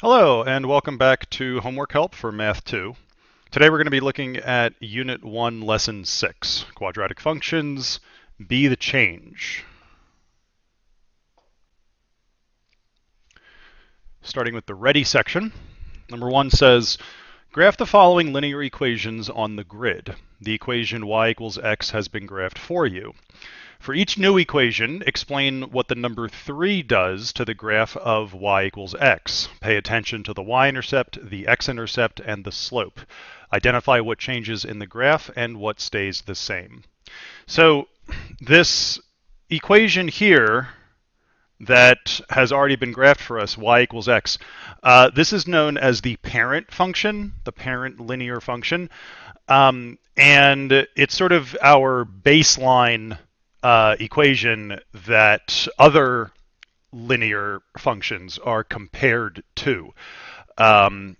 Hello, and welcome back to Homework Help for Math 2. Today we're going to be looking at Unit 1, Lesson 6, Quadratic Functions, Be the Change. Starting with the Ready section, number 1 says, graph the following linear equations on the grid. The equation y equals x has been graphed for you. For each new equation, explain what the number 3 does to the graph of y equals x. Pay attention to the y-intercept, the x-intercept, and the slope. Identify what changes in the graph and what stays the same. So this equation here that has already been graphed for us, y equals x, this is known as the parent function, the parent linear function. And it's sort of our baseline equation that other linear functions are compared to. And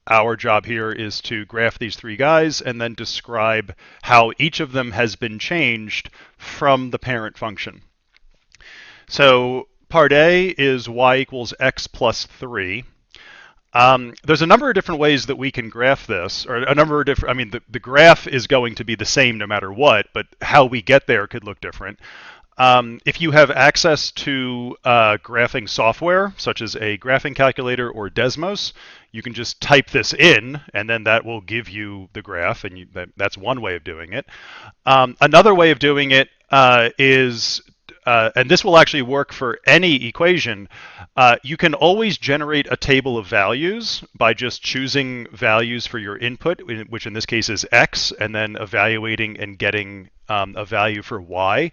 our job here is to graph these three guys and then describe how each of them has been changed from the parent function. So part A is y equals x plus 3. There's a number of different ways that we can graph this, or a number of different, I mean, the graph is going to be the same no matter what, but how we get there could look different. If you have access to graphing software, such as a graphing calculator or Desmos, you can just type this in, and then that will give you the graph, and that's one way of doing it. Another way of doing it is and this will actually work for any equation, you can always generate a table of values by just choosing values for your input, which in this case is x, and then evaluating and getting a value for y.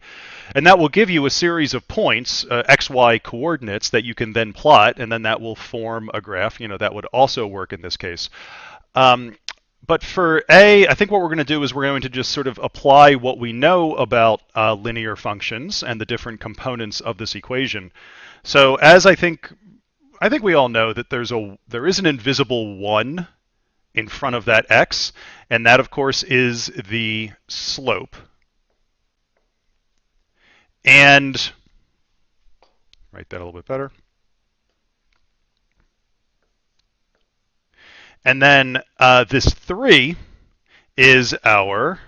And that will give you a series of points, x, y coordinates, that you can then plot, and then that will form a graph. That would also work in this case. But for A, I think what we're going to do is we're going to just sort of apply what we know about linear functions and the different components of this equation. So as I think we all know that there is an invisible 1 in front of that x, and that of course is the slope. And write that a little bit better. And then this 3 is our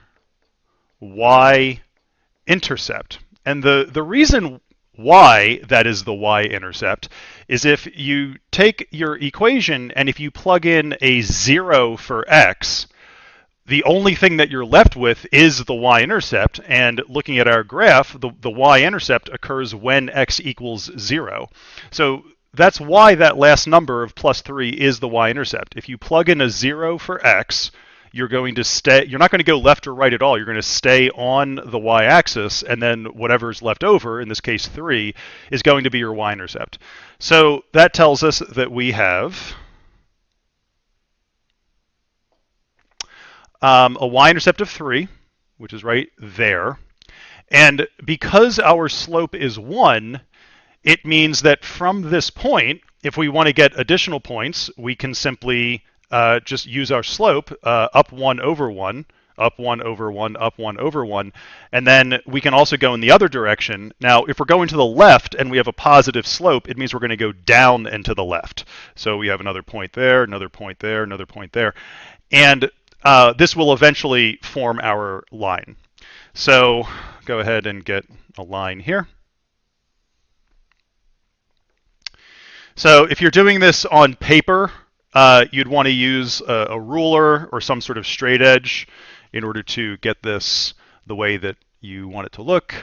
y-intercept. And the reason why that is the y-intercept is if you take your equation and if you plug in a 0 for x, the only thing that you're left with is the y-intercept. And looking at our graph, the y-intercept occurs when x equals 0. So that's why that last number of plus 3 is the y-intercept. If you plug in a 0 for x, you're going to stay, you're not going to go left or right at all. You're going to stay on the y-axis, and then whatever's left over, in this case 3, is going to be your y-intercept. So that tells us that we have a y-intercept of 3, which is right there. And because our slope is 1, it means that from this point, if we want to get additional points, we can simply just use our slope, up 1 over 1, up 1 over 1, up 1 over 1, and then we can also go in the other direction. Now, if we're going to the left and we have a positive slope, it means we're going to go down and to the left. So we have another point there, another point there, another point there. And this will eventually form our line. So go ahead and get a line here. So if you're doing this on paper, you'd want to use a ruler or some sort of straight edge in order to get this the way that you want it to look.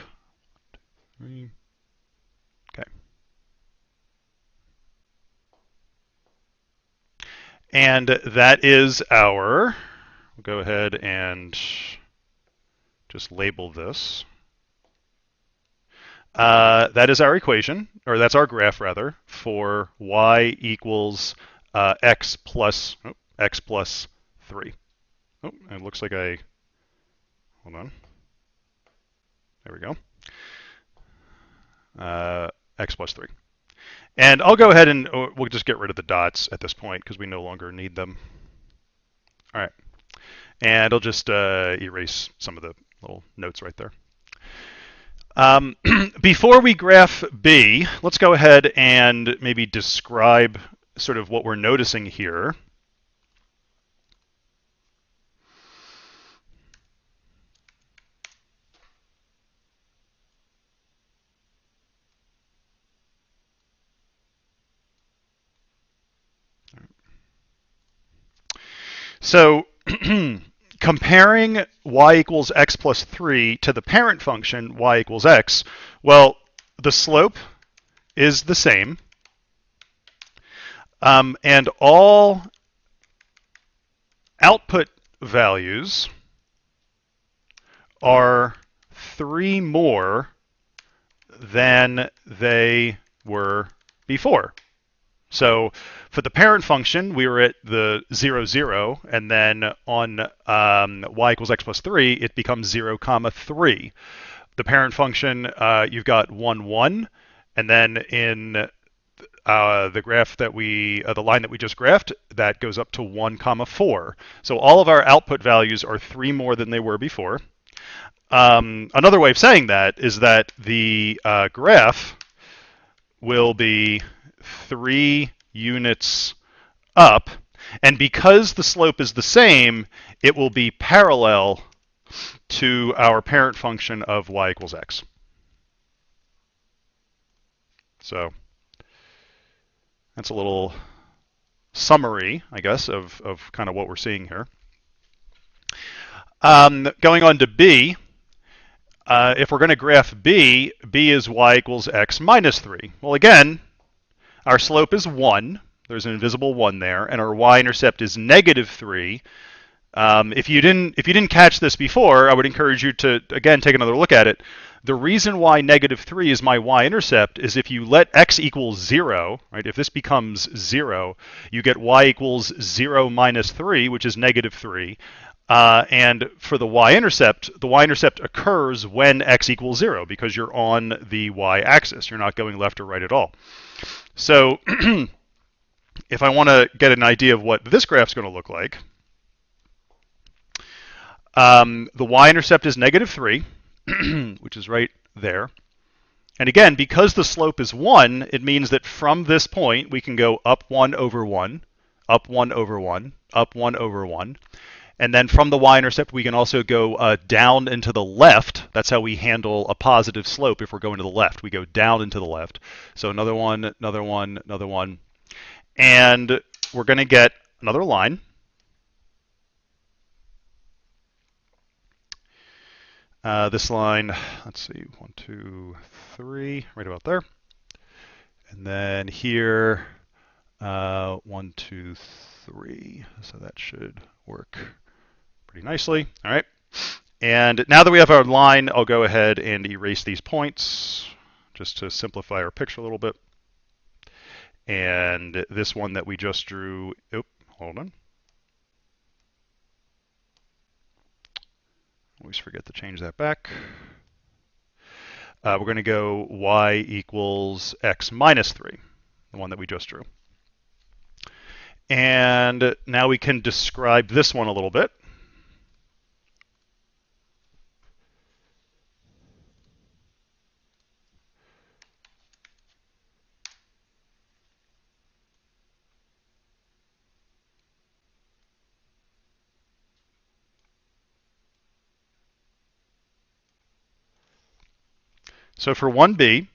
Okay. And that is our, we'll go ahead and just label this. That is our equation, or that's our graph rather, for y equals x plus 3. Oh, it looks like hold on. There we go. X plus 3. And I'll go ahead and we'll just get rid of the dots at this point because we no longer need them. All right. And I'll just erase some of the little notes right there. Before we graph B, let's go ahead and maybe describe sort of what we're noticing here. So comparing y equals x plus 3 to the parent function y equals x, well, the slope is the same, and all output values are 3 more than they were before. So for the parent function, we were at the 0, 0, and then on y equals x plus 3, it becomes 0, comma 3. The parent function, you've got 1, 1, and then in the graph that the line that we just graphed, that goes up to 1, comma 4. So all of our output values are 3 more than they were before. Another way of saying that is that the graph will be 3 units up, and because the slope is the same, it will be parallel to our parent function of y equals x. So that's a little summary, I guess, of kind of what we're seeing here. Going on to b, if we're going to graph b is y equals x minus 3. Well, again, our slope is 1. There's an invisible 1 there, and our y-intercept is negative 3. If you didn't catch this before, I would encourage you to, again, take another look at it. The reason why negative 3 is my y-intercept is if you let x equals 0, right? If this becomes 0, you get y equals 0 minus 3, which is negative 3. And for the y-intercept occurs when x equals 0 because you're on the y-axis. You're not going left or right at all. So if I want to get an idea of what this graph's going to look like, the y-intercept is negative 3, which is right there. And again, because the slope is 1, it means that from this point, we can go up 1 over 1, up 1 over 1, up 1 over 1. And then from the y-intercept, we can also go down and to the left. That's how we handle a positive slope if we're going to the left. We go down and to the left. So another one, another one, another one. And we're going to get another line. This line, let's see, 1, 2, 3, right about there. And then here, 1, 2, 3. So that should work pretty nicely. All right. And now that we have our line, I'll go ahead and erase these points just to simplify our picture a little bit. And this one that we just drew, hold on. Always forget to change that back. We're going to go y equals x minus 3, the one that we just drew. And now we can describe this one a little bit. So for 1b,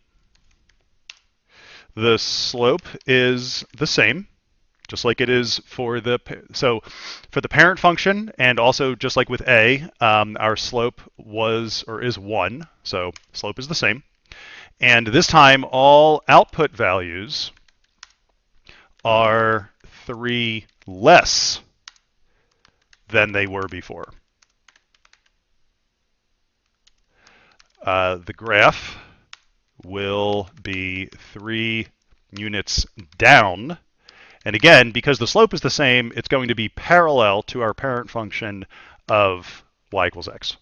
the slope is the same, just like it is for the parent function, and also just like with a, our slope was or is 1, so slope is the same. And this time, all output values are 3 less than they were before. The graph will be 3 units down. And again, because the slope is the same, it's going to be parallel to our parent function of y equals x.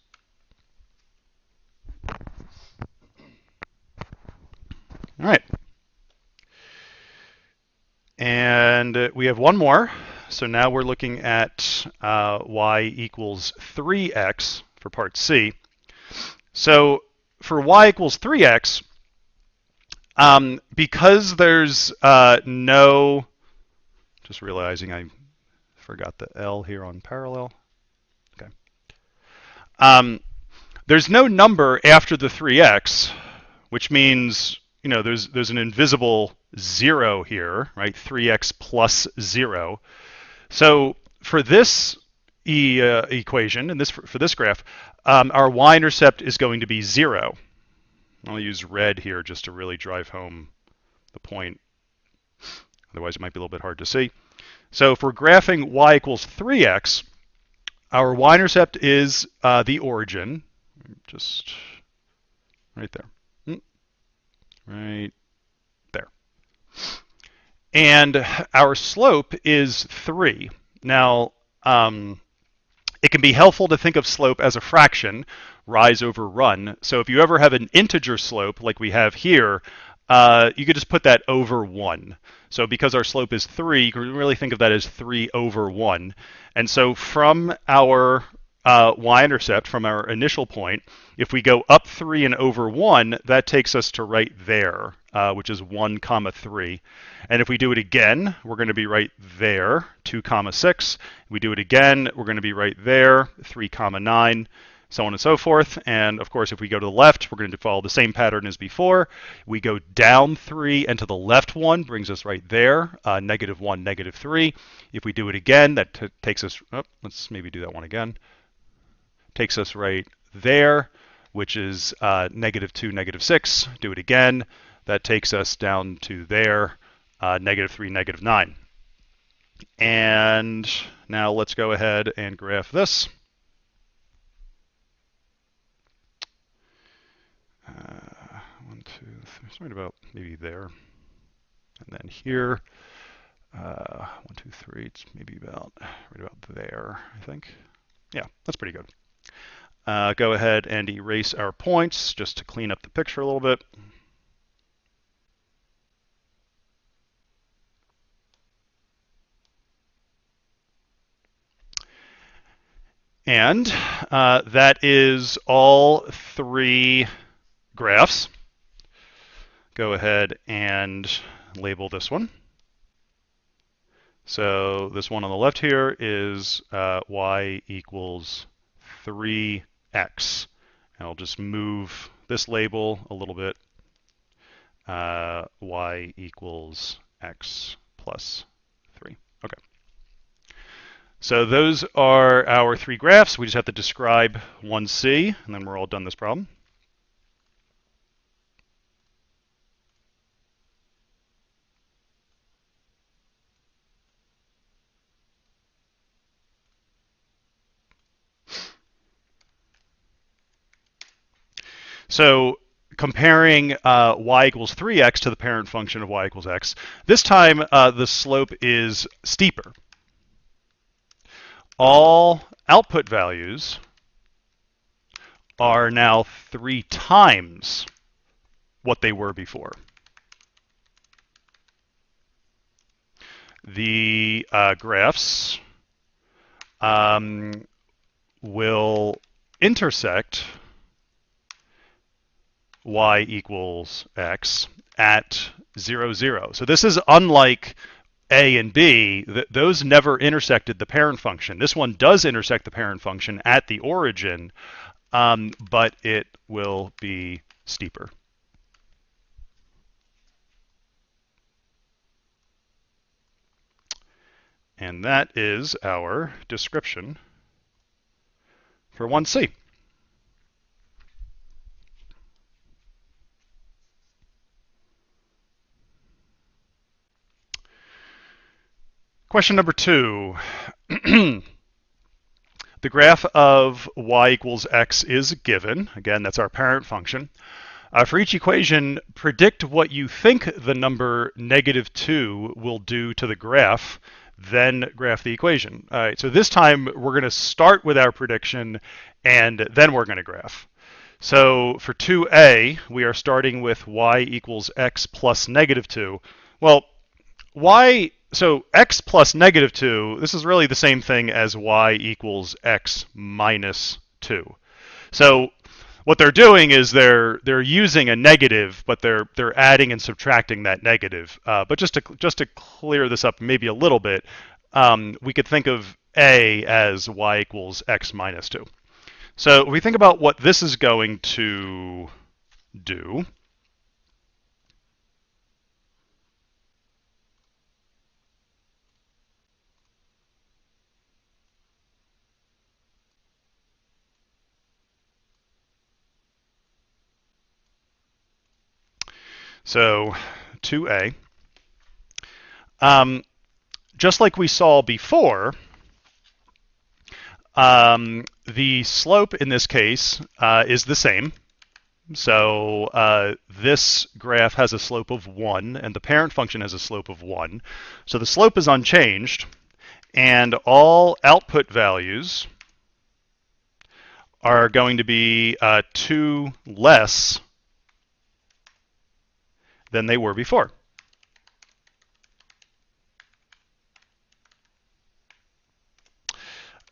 All right. And we have one more. So now we're looking at y equals 3x for part C. So for y equals 3x, because there's no Just realizing I forgot the L here on parallel. Okay. There's no number after the 3x, which means there's an invisible 0 here, right? 3x plus 0. So for this equation and for this graph, our y-intercept is going to be 0. I'll use red here just to really drive home the point. Otherwise, it might be a little bit hard to see. So if we're graphing y equals 3x, our y-intercept is the origin, just right there. Right there. And our slope is 3. Now, it can be helpful to think of slope as a fraction, rise over run. So if you ever have an integer slope like we have here, you could just put that over 1. So because our slope is 3, you can really think of that as 3 over 1. And so from our y-intercept, from our initial point, if we go up 3 and over 1, that takes us to right there, which is 1 comma 3. And if we do it again, we're going to be right there, 2 comma 6. If we do it again, we're going to be right there, 3 comma 9, so on and so forth. And of course, if we go to the left, we're going to follow the same pattern as before. We go down 3 and to the left 1 brings us right there, -1, -3. If we do it again, that takes us, let's maybe do that one again. Takes us right there, which is -2, -6. Do it again. That takes us down to there, -3, -9. And now let's go ahead and graph this. One, two, three, it's right about maybe there. And then here, 1, 2, 3, it's maybe about right about there, I think. Yeah, that's pretty good. Go ahead and erase our points just to clean up the picture a little bit. And that is all 3 graphs. Go ahead and label this one. So this one on the left here is y equals 3x. And I'll just move this label a little bit. Y equals x plus 3. Okay. So those are our 3 graphs. We just have to describe 1c, and then we're all done this problem. So comparing y equals 3x to the parent function of y equals x, this time the slope is steeper. All output values are now 3 times what they were before. The graphs will intersect y equals x at 0, 0. So this is unlike A and B. Those never intersected the parent function. This one does intersect the parent function at the origin, but it will be steeper. And that is our description for 1C. Question number 2. The graph of y equals x is given. Again, that's our parent function. For each equation, predict what you think the number -2 will do to the graph, then graph the equation. All right, so this time we're going to start with our prediction, and then we're going to graph. So for 2a, we are starting with y equals x plus -2. Well, so x plus -2, this is really the same thing as y equals x minus 2. So what they're doing is they're using a negative, but they're adding and subtracting that negative. But just to clear this up maybe a little bit, we could think of a as y equals x minus 2. So if we think about what this is going to do, so 2a, just like we saw before, the slope in this case is the same. So this graph has a slope of 1, and the parent function has a slope of 1. So the slope is unchanged, and all output values are going to be 2 less than they were before.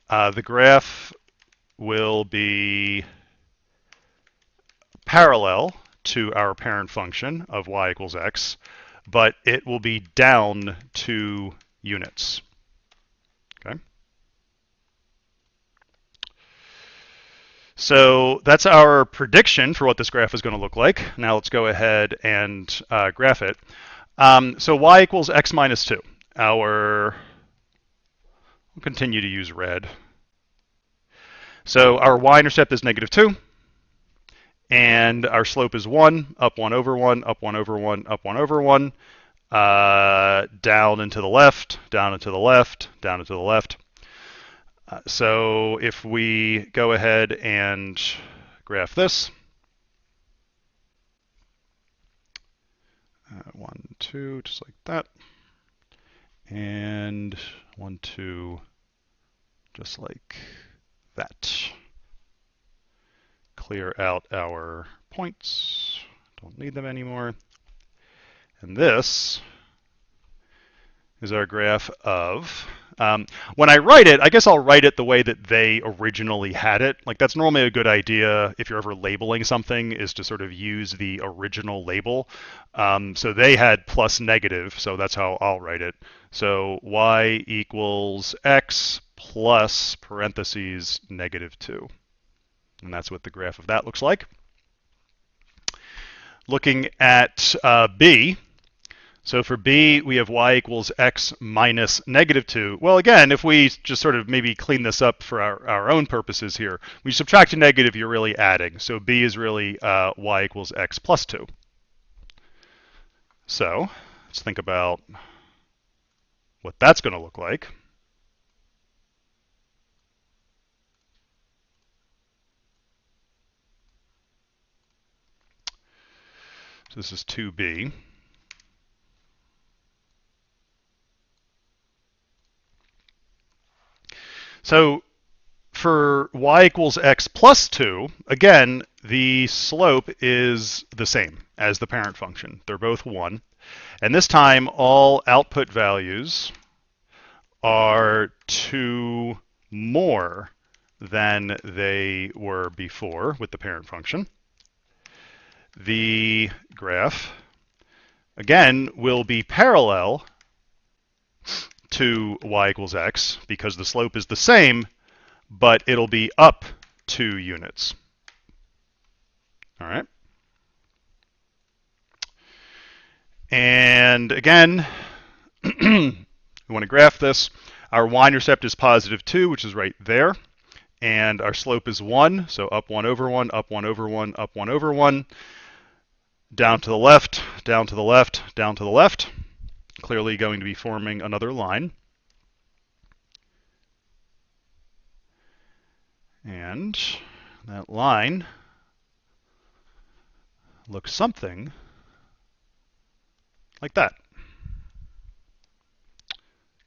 The graph will be parallel to our parent function of y equals x, but it will be down 2 units. Okay. So that's our prediction for what this graph is going to look like. Now let's go ahead and graph it. So y equals x minus 2. We'll continue to use red. So our y-intercept is negative 2. And our slope is 1, up 1 over 1, up 1 over 1, up 1 over 1, down and to the left, down and to the left, down and to the left. So if we go ahead and graph this, 1, 2, just like that, and 1, 2, just like that. Clear out our points, don't need them anymore. And this is our graph of, when I write it, I guess I'll write it the way that they originally had it. Like that's normally a good idea if you're ever labeling something, is to sort of use the original label. So they had plus negative, so that's how I'll write it. So y equals x plus parentheses negative 2. And that's what the graph of that looks like. Looking at b, so for b, we have y equals x minus negative 2. Well, again, if we just sort of maybe clean this up for our own purposes here, when you subtract a negative, you're really adding. So b is really y equals x plus 2. So let's think about what that's going to look like. So this is 2b. So for y equals x plus 2, again, the slope is the same as the parent function. They're both 1. And this time, all output values are 2 more than they were before with the parent function. The graph, again, will be parallel to y equals x because the slope is the same, but it'll be up 2 units. All right. And again, we want to graph this. Our y-intercept is positive 2, which is right there. And our slope is 1, so up 1 over 1, up 1 over 1, up 1 over 1. Down to the left, down to the left, down to the left. Clearly going to be forming another line. And that line looks something like that.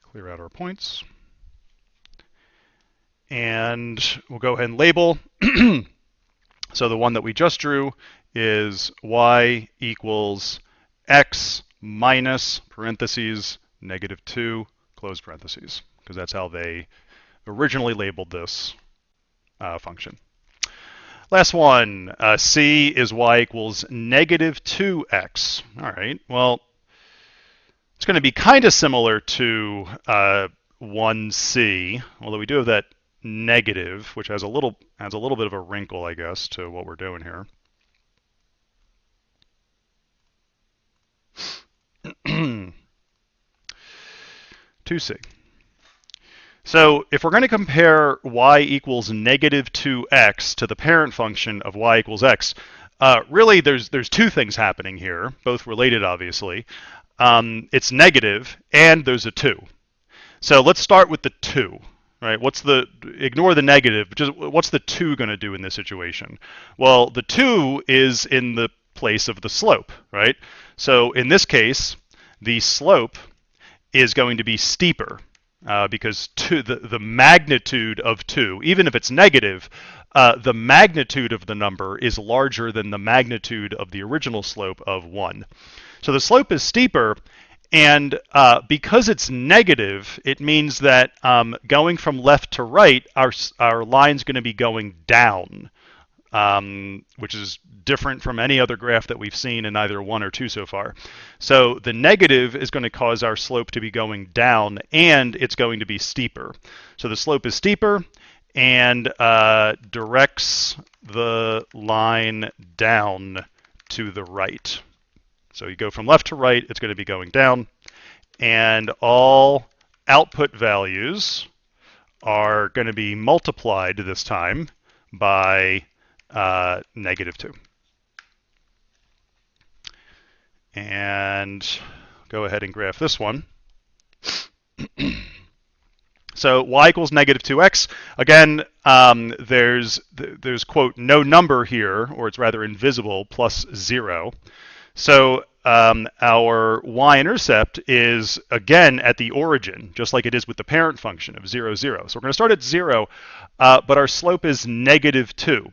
Clear out our points. And we'll go ahead and label. So the one that we just drew is y equals x minus parentheses negative 2 close parentheses, because that's how they originally labeled this function. Last one, C is y equals negative 2x. All right, well, it's going to be kind of similar to 1C, although we do have that negative, which adds a little bit of a wrinkle, I guess, to what we're doing here. 2C. So if we're going to compare y equals negative 2x to the parent function of y equals x, really there's two things happening here, both related, obviously. It's negative, and there's a 2. So let's start with the 2. Right? Ignore the negative, just what's the 2 going to do in this situation? Well, the 2 is in the place of the slope, right? So in this case, the slope is going to be steeper because the magnitude of 2, even if it's negative, the magnitude of the number is larger than the magnitude of the original slope of 1. So the slope is steeper, and because it's negative, it means that going from left to right, our line's going to be going down, which is different from any other graph that we've seen in either 1 or 2 so far. So the negative is going to cause our slope to be going down, and it's going to be steeper. So the slope is steeper and directs the line down to the right. So you go from left to right, it's going to be going down, and all output values are going to be multiplied this time by negative 2. And go ahead and graph this one. So y equals negative 2x. Again, there's quote no number here, or it's rather invisible, plus 0. So our y-intercept is, again, at the origin, just like it is with the parent function of 0, 0. So we're going to start at 0, but our slope is negative 2.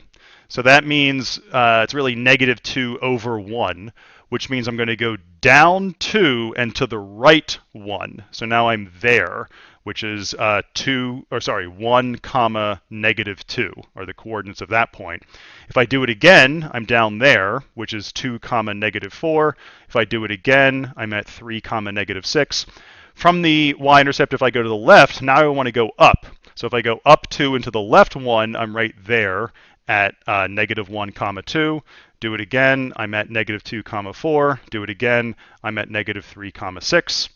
So that means it's really negative 2 over 1, which means I'm going to go down 2 and to the right 1. So now I'm there, which is 1 comma negative 2 are the coordinates of that point. If I do it again, I'm down there, which is 2 comma negative 4. If I do it again, I'm at 3 comma negative 6. From the y-intercept, if I go to the left, now I want to go up. So if I go up 2 and to the left 1, I'm right there at negative 1 comma 2. Do it again, I'm at negative 2 comma 4. Do it again, I'm at negative 3 comma 6.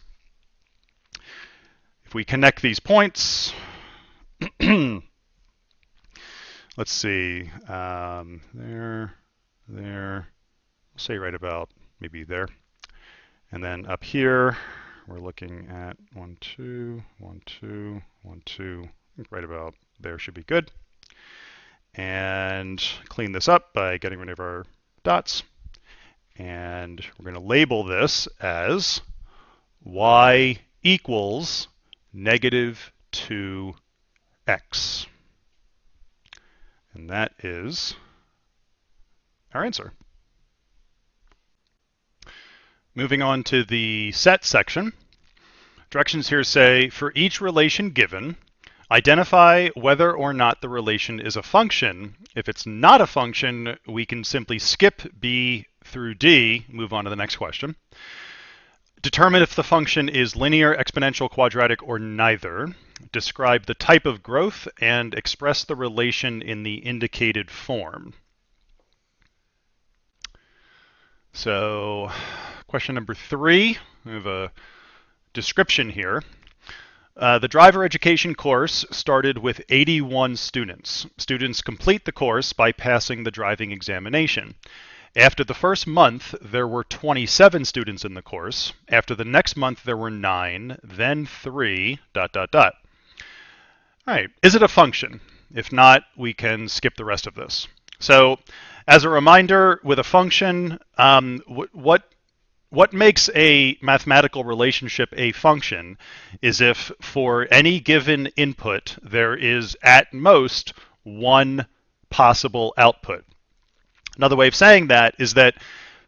If we connect these points, let's see, there, we'll say right about maybe there. And then up here, we're looking at 1, 2, 1, 2, 1, 2. I think right about there should be good. And clean this up by getting rid of our dots. And we're going to label this as y equals negative 2x. And that is our answer. Moving on to the set section. Directions here say, for each relation given, identify whether or not the relation is a function. If it's not a function, we can simply skip B through D, move on to the next question. Determine if the function is linear, exponential, quadratic, or neither. Describe the type of growth and express the relation in the indicated form. So, question number 3, we have a description here. The driver education course started with 81 students. Students complete the course by passing the driving examination. After the first month, there were 27 students in the course. After the next month, there were 9, then 3, ... All right, is it a function? If not, we can skip the rest of this. So, as a reminder, with a function, what makes a mathematical relationship a function is if for any given input, there is at most one possible output. Another way of saying that is that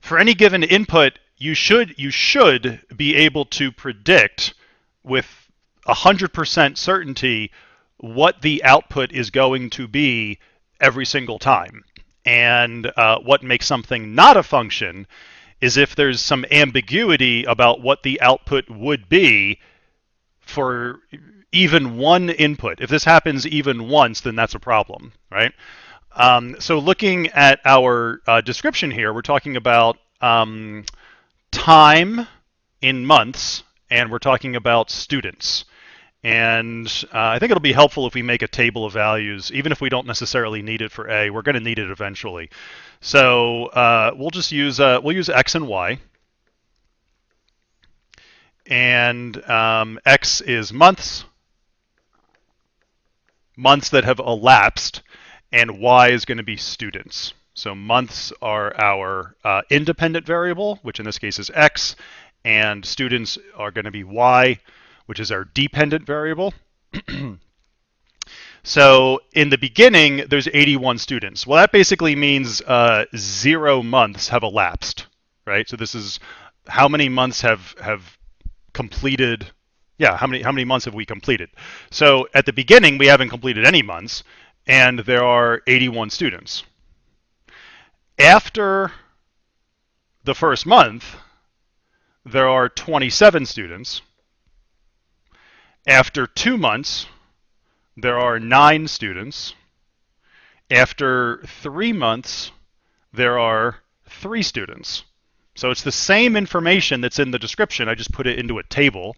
for any given input, you should be able to predict with 100% certainty what the output is going to be every single time. And what makes something not a function is if there's some ambiguity about what the output would be for even one input. If this happens even once, then that's a problem, right? So looking at our description here, we're talking about time in months, and we're talking about students. And I think it'll be helpful if we make a table of values, even if we don't necessarily need it for A. We're going to need it eventually. So we'll just use we'll use X and Y. And X is months that have elapsed, and Y is going to be students. So months are our independent variable, which in this case is X, and students are going to be Y, which is our dependent variable. So in the beginning, there's 81 students. Well, that basically means 0 months have elapsed, right? So this is how many months have completed. Yeah, how many months have we completed? So at the beginning, we haven't completed any months, and there are 81 students. After the first month, there are 27 students. After 2 months, there are 9 students. After 3 months, there are 3 students. So it's the same information that's in the description. I just put it into a table.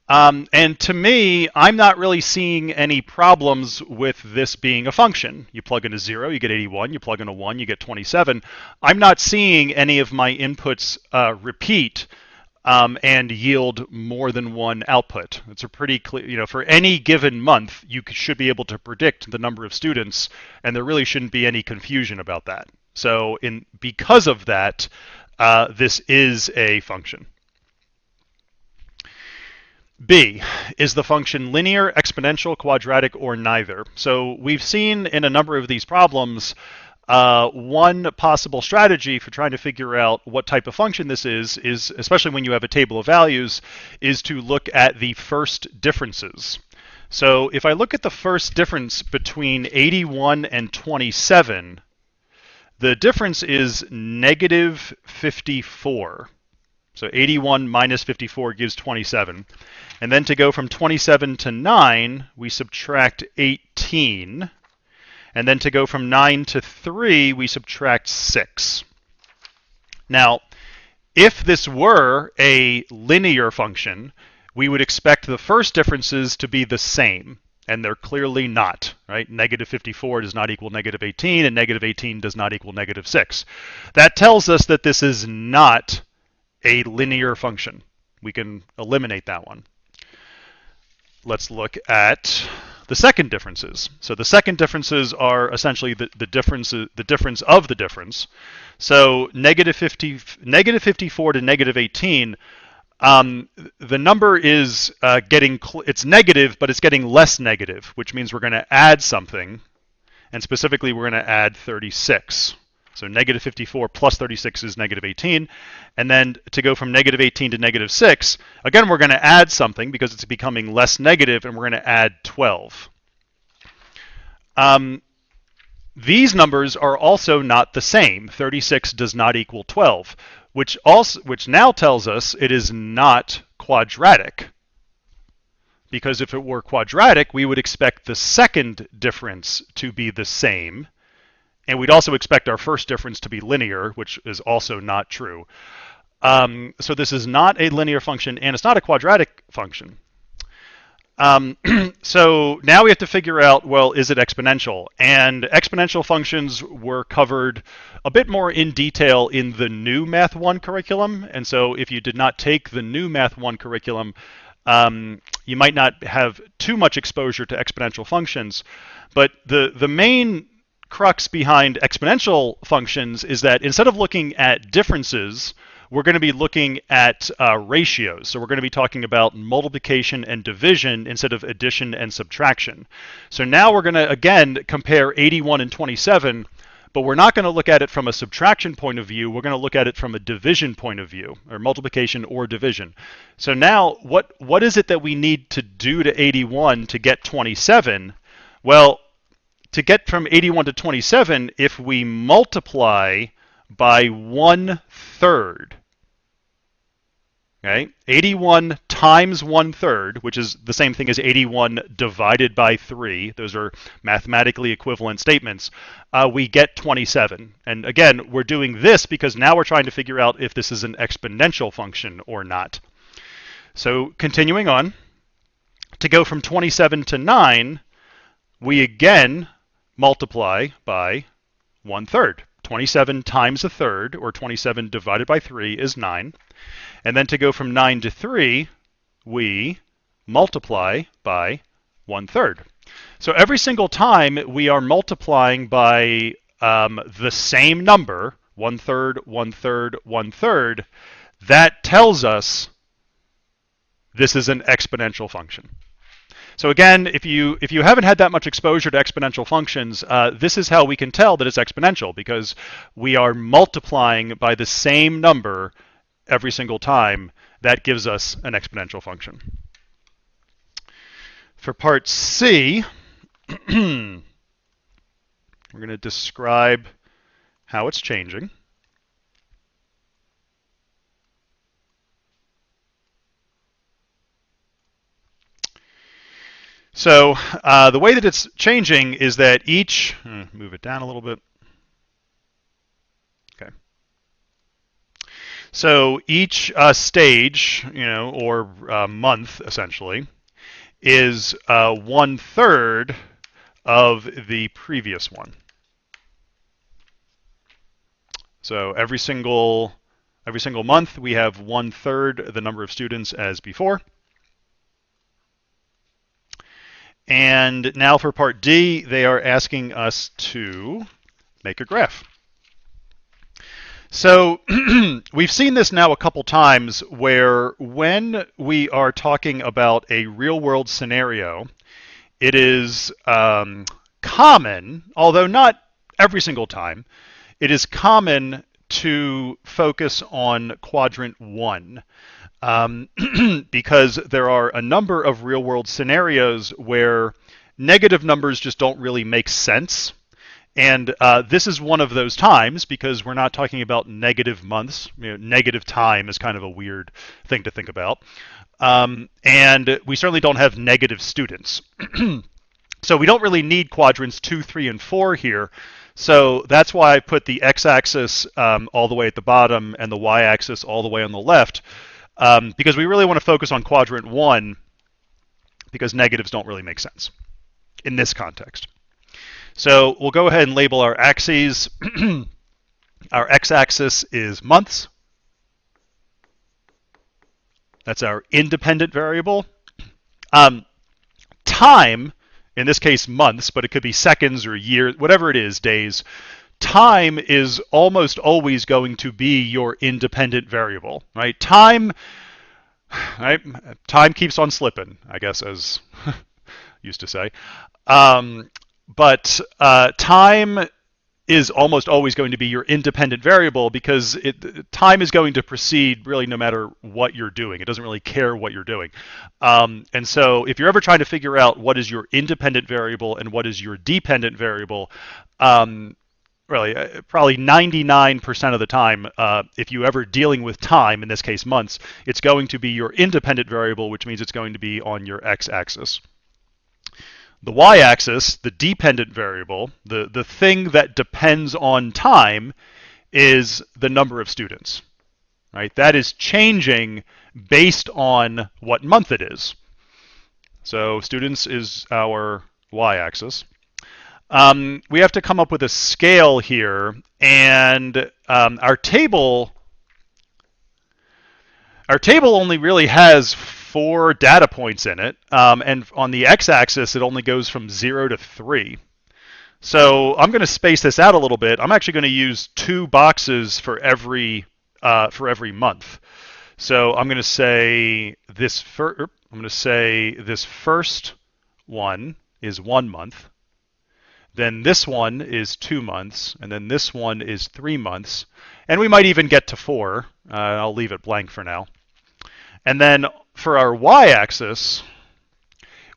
And to me, I'm not really seeing any problems with this being a function. You plug in a 0, you get 81. You plug in a 1, you get 27. I'm not seeing any of my inputs repeat and yield more than one output. It's a pretty clear, for any given month, you should be able to predict the number of students, and there really shouldn't be any confusion about that. So because of that, this is a function. B, is the function linear, exponential, quadratic, or neither? So we've seen in a number of these problems one possible strategy for trying to figure out what type of function this is, especially when you have a table of values, is to look at the first differences. So if I look at the first difference between 81 and 27, the difference is negative 54. So 81 minus 54 gives 27. And then to go from 27 to 9, we subtract 18. And then to go from 9 to 3, we subtract 6. Now, if this were a linear function, we would expect the first differences to be the same. And they're clearly not, right? Negative 54 does not equal negative 18, and negative 18 does not equal negative 6. That tells us that this is not a linear function. We can eliminate that one. Let's look at the second differences. So the second differences are essentially the difference of the difference. So negative 54 to negative 18, the number is it's negative, but it's getting less negative, which means we're going to add something, and specifically we're going to add 36. So negative 54 plus 36 is negative 18. And then to go from negative 18 to negative 6, again, we're going to add something because it's becoming less negative, and we're going to add 12. These numbers are also not the same. 36 does not equal 12, which now tells us it is not quadratic. Because if it were quadratic, we would expect the second difference to be the same. And we'd also expect our first difference to be linear, which is also not true. So this is not a linear function, and it's not a quadratic function. So now we have to figure out, well, is it exponential? And exponential functions were covered a bit more in detail in the new Math 1 curriculum. And so if you did not take the new Math 1 curriculum, you might not have too much exposure to exponential functions. But the main crux behind exponential functions is that instead of looking at differences, we're going to be looking at ratios. So we're going to be talking about multiplication and division instead of addition and subtraction. So now we're going to, again, compare 81 and 27, but we're not going to look at it from a subtraction point of view. We're going to look at it from a division point of view, or multiplication or division. So now, what is it that we need to do to 81 to get 27? Well, to get from 81 to 27, if we multiply by 1/3, okay, 81 times 1/3, which is the same thing as 81 divided by 3, those are mathematically equivalent statements, we get 27. And again, we're doing this because now we're trying to figure out if this is an exponential function or not. So continuing on, to go from 27 to 9, we again multiply by 1/3. 27 times a third, or 27 divided by 3, is 9. And then to go from 9 to 3, we multiply by 1/3. So every single time we are multiplying by the same number, 1/3, 1/3, 1/3, that tells us this is an exponential function. So again, if you haven't had that much exposure to exponential functions, this is how we can tell that it's exponential, because we are multiplying by the same number every single time. That gives us an exponential function. For part C, we're going to describe how it's changing. So the way that it's changing is that each, move it down a little bit. Okay. So each stage, or month essentially, is 1/3 of the previous one. So every single month we have 1/3 the number of students as before. And now for part D, they are asking us to make a graph. So we've seen this now a couple times, where when we are talking about a real-world scenario, it is common, although not every single time, it is common to focus on quadrant 1. Because there are a number of real-world scenarios where negative numbers just don't really make sense. And this is one of those times, because we're not talking about negative months. Negative time is kind of a weird thing to think about. And we certainly don't have negative students. So we don't really need quadrants 2, 3, and 4 here. So that's why I put the x-axis all the way at the bottom and the y-axis all the way on the left. Because we really want to focus on quadrant 1, because negatives don't really make sense in this context. So we'll go ahead and label our axes. Our x-axis is months. That's our independent variable. Time, in this case months, but it could be seconds or years, whatever it is, days. Time is almost always going to be your independent variable, right? Time keeps on slipping, I guess, as used to say. But time is almost always going to be your independent variable, because time is going to proceed really no matter what you're doing. It doesn't really care what you're doing. And so if you're ever trying to figure out what is your independent variable and what is your dependent variable, really, probably 99% of the time, if you're ever dealing with time, in this case months, it's going to be your independent variable, which means it's going to be on your x-axis. The y-axis, the dependent variable, the thing that depends on time, is the number of students, right? That is changing based on what month it is. So students is our y-axis. We have to come up with a scale here, and our table only really has 4 data points in it, and on the x-axis it only goes from 0 to 3. So I'm going to space this out a little bit. I'm actually going to use 2 boxes for every month. So I'm going to say this first one is 1 month. Then this one is 2 months, and then this one is 3 months, and we might even get to 4. I'll leave it blank for now. And then for our y-axis,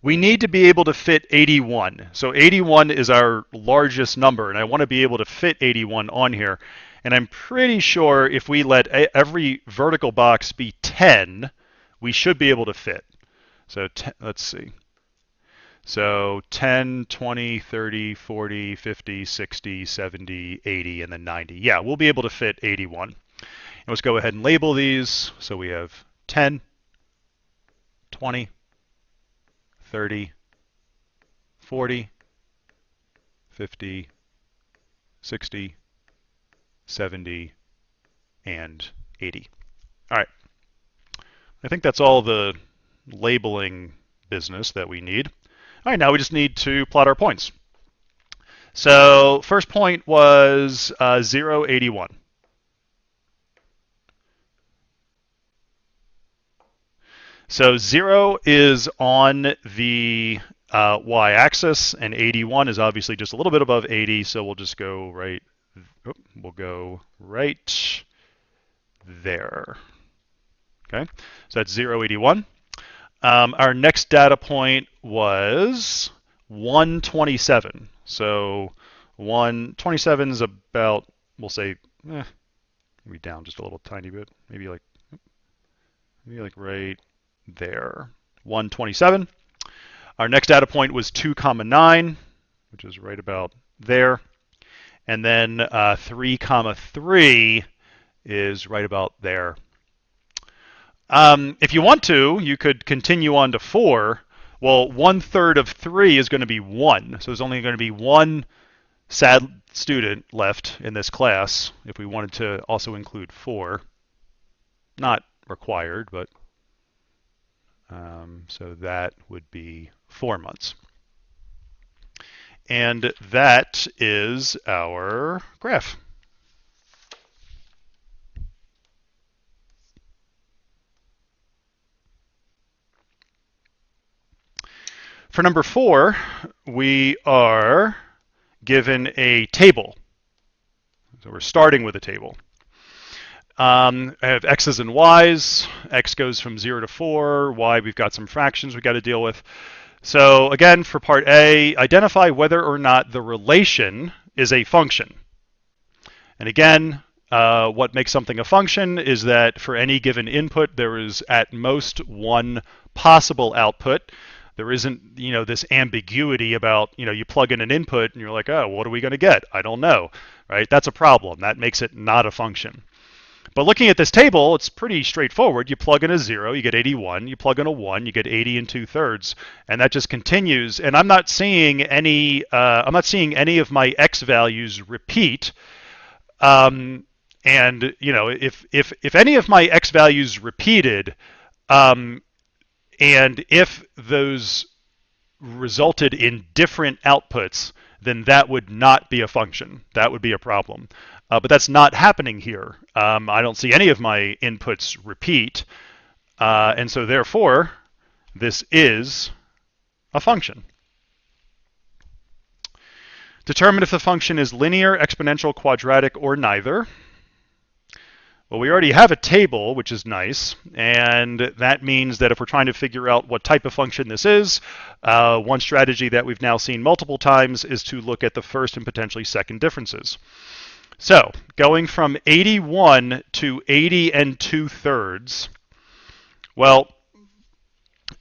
we need to be able to fit 81. So 81 is our largest number, and I want to be able to fit 81 on here. And I'm pretty sure if we let every vertical box be 10, we should be able to fit. So let's see. So 10, 20, 30, 40, 50, 60, 70, 80, and then 90. Yeah, we'll be able to fit 81. And let's go ahead and label these. So we have 10, 20, 30, 40, 50, 60, 70, and 80. All right. I think that's all the labeling business that we need. All right, now we just need to plot our points. So first point was 0, 81. So 0 is on the y-axis, and 81 is obviously just a little bit above 80, so we'll just go right, we'll go right there. Okay, so that's 0, 81. Our next data point was 127. So 127 is about, we'll say, maybe down just a little tiny bit, maybe like right there. 127. Our next data point was 2, 9, which is right about there. And then 3, 3 is right about there. If you want to, you could continue on to 4. Well, 1/3 of 3 is going to be 1. So there's only going to be one sad student left in this class if we wanted to also include 4. Not required, but so that would be 4 months. And that is our graph. For number 4, we are given a table. So we're starting with a table. I have x's and y's. X goes from 0 to 4. Y, we've got some fractions we've got to deal with. So again, for part A, identify whether or not the relation is a function. And again, what makes something a function is that for any given input, there is at most one possible output. There isn't, this ambiguity about, you plug in an input and you're like, oh, what are we going to get? I don't know, right? That's a problem. That makes it not a function. But looking at this table, it's pretty straightforward. You plug in a 0, you get 81. You plug in a 1, you get 80 and 2/3, and that just continues. And I'm not seeing any of my x values repeat. And if any of my x values repeated, and if those resulted in different outputs, then that would not be a function. That would be a problem. But that's not happening here. I don't see any of my inputs repeat. And so therefore, this is a function. Determine if the function is linear, exponential, quadratic, or neither. Well, we already have a table, which is nice, and that means that if we're trying to figure out what type of function this is, one strategy that we've now seen multiple times is to look at the first and potentially second differences. So, going from 81 to 80 and 2/3, well,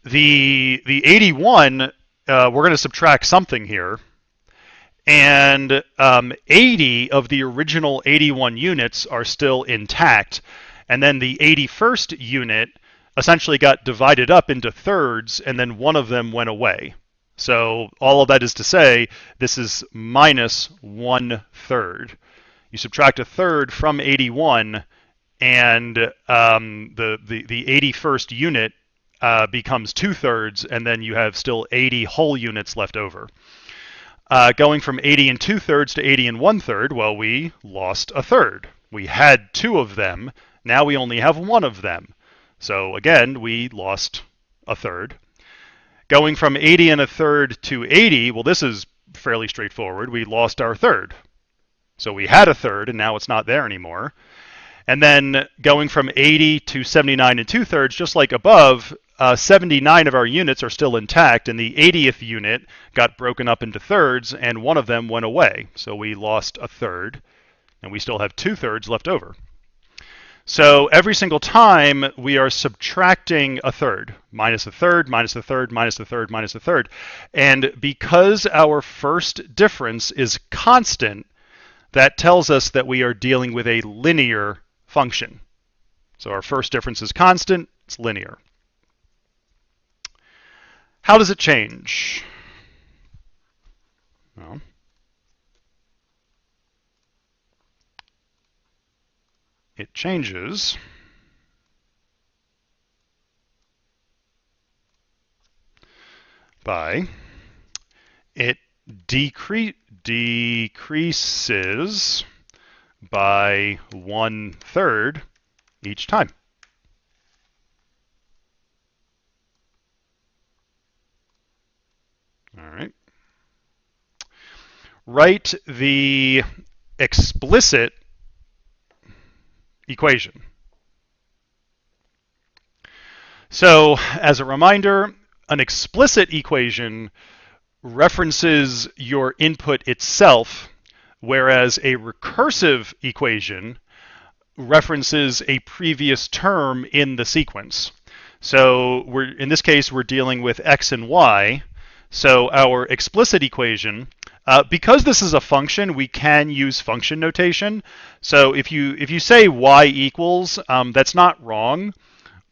the 81, we're going to subtract something here. And 80 of the original 81 units are still intact. And then the 81st unit essentially got divided up into thirds, and then one of them went away. So all of that is to say, this is minus 1/3. You subtract a third from 81, and the 81st unit becomes 2/3, and then you have still 80 whole units left over. Going from 80 and 2/3 to 80 and 1/3, well, we lost a third. We had 2 of them. Now we only have 1 of them. So again, we lost a third. Going from 80 and 1/3 to 80, well, this is fairly straightforward. We lost our third. So we had a third, and now it's not there anymore. And then going from 80 to 79 and 2/3, just like above, 79 of our units are still intact, and the 80th unit got broken up into thirds, and one of them went away. So we lost a third, and we still have 2/3 left over. So every single time we are subtracting a third, minus a third, minus a third, minus a third, minus a third. And because our first difference is constant, that tells us that we are dealing with a linear function. So our first difference is constant, it's linear. How does it change? Well, it changes by it decreases by 1/3 each time. All right. Write the explicit equation. So, as a reminder, an explicit equation references your input itself, whereas a recursive equation references a previous term in the sequence. So in this case, we're dealing with x and y. So our explicit equation, because this is a function, we can use function notation. So if you say y equals, that's not wrong.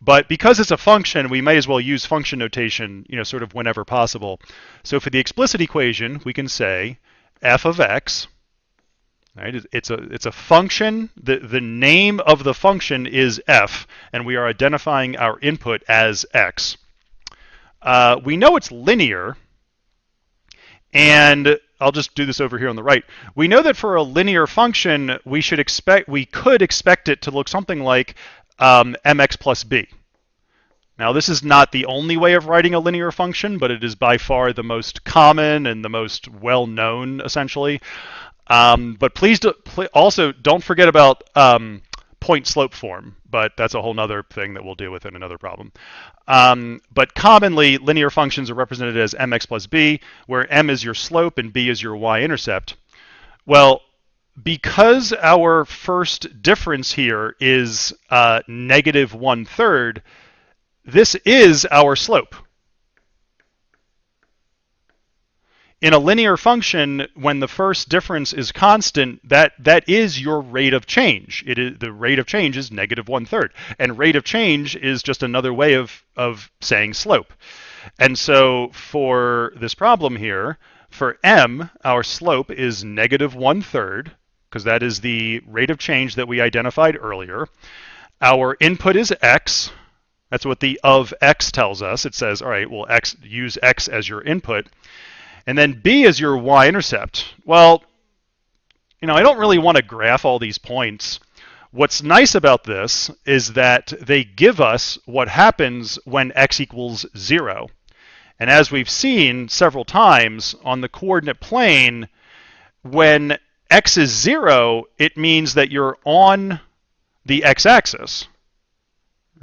But because it's a function, we may as well use function notation, sort of whenever possible. So for the explicit equation, we can say f of x. Right? It's a function. The name of the function is f, and we are identifying our input as x. We know it's linear, and I'll just do this over here on the right. We know that for a linear function, we could expect it to look something like mx plus b. Now, this is not the only way of writing a linear function, but it is by far the most common and the most well-known, essentially. But please also don't forget about point slope form, but that's a whole other thing that we'll deal with in another problem. But commonly, linear functions are represented as mx plus b, where m is your slope and b is your y-intercept. Well, because our first difference here is negative 1/3, this is our slope. In a linear function, when the first difference is constant, that is your rate of change. The rate of change is negative 1/3. And rate of change is just another way of saying slope. And so for this problem here, for m, our slope is negative 1/3, because that is the rate of change that we identified earlier. Our input is x. That's what the of x tells us. It says, all right, well, use x as your input. And then b is your y-intercept. Well, I don't really want to graph all these points. What's nice about this is that they give us what happens when x equals 0. And as we've seen several times on the coordinate plane, when x is 0, it means that you're on the x-axis.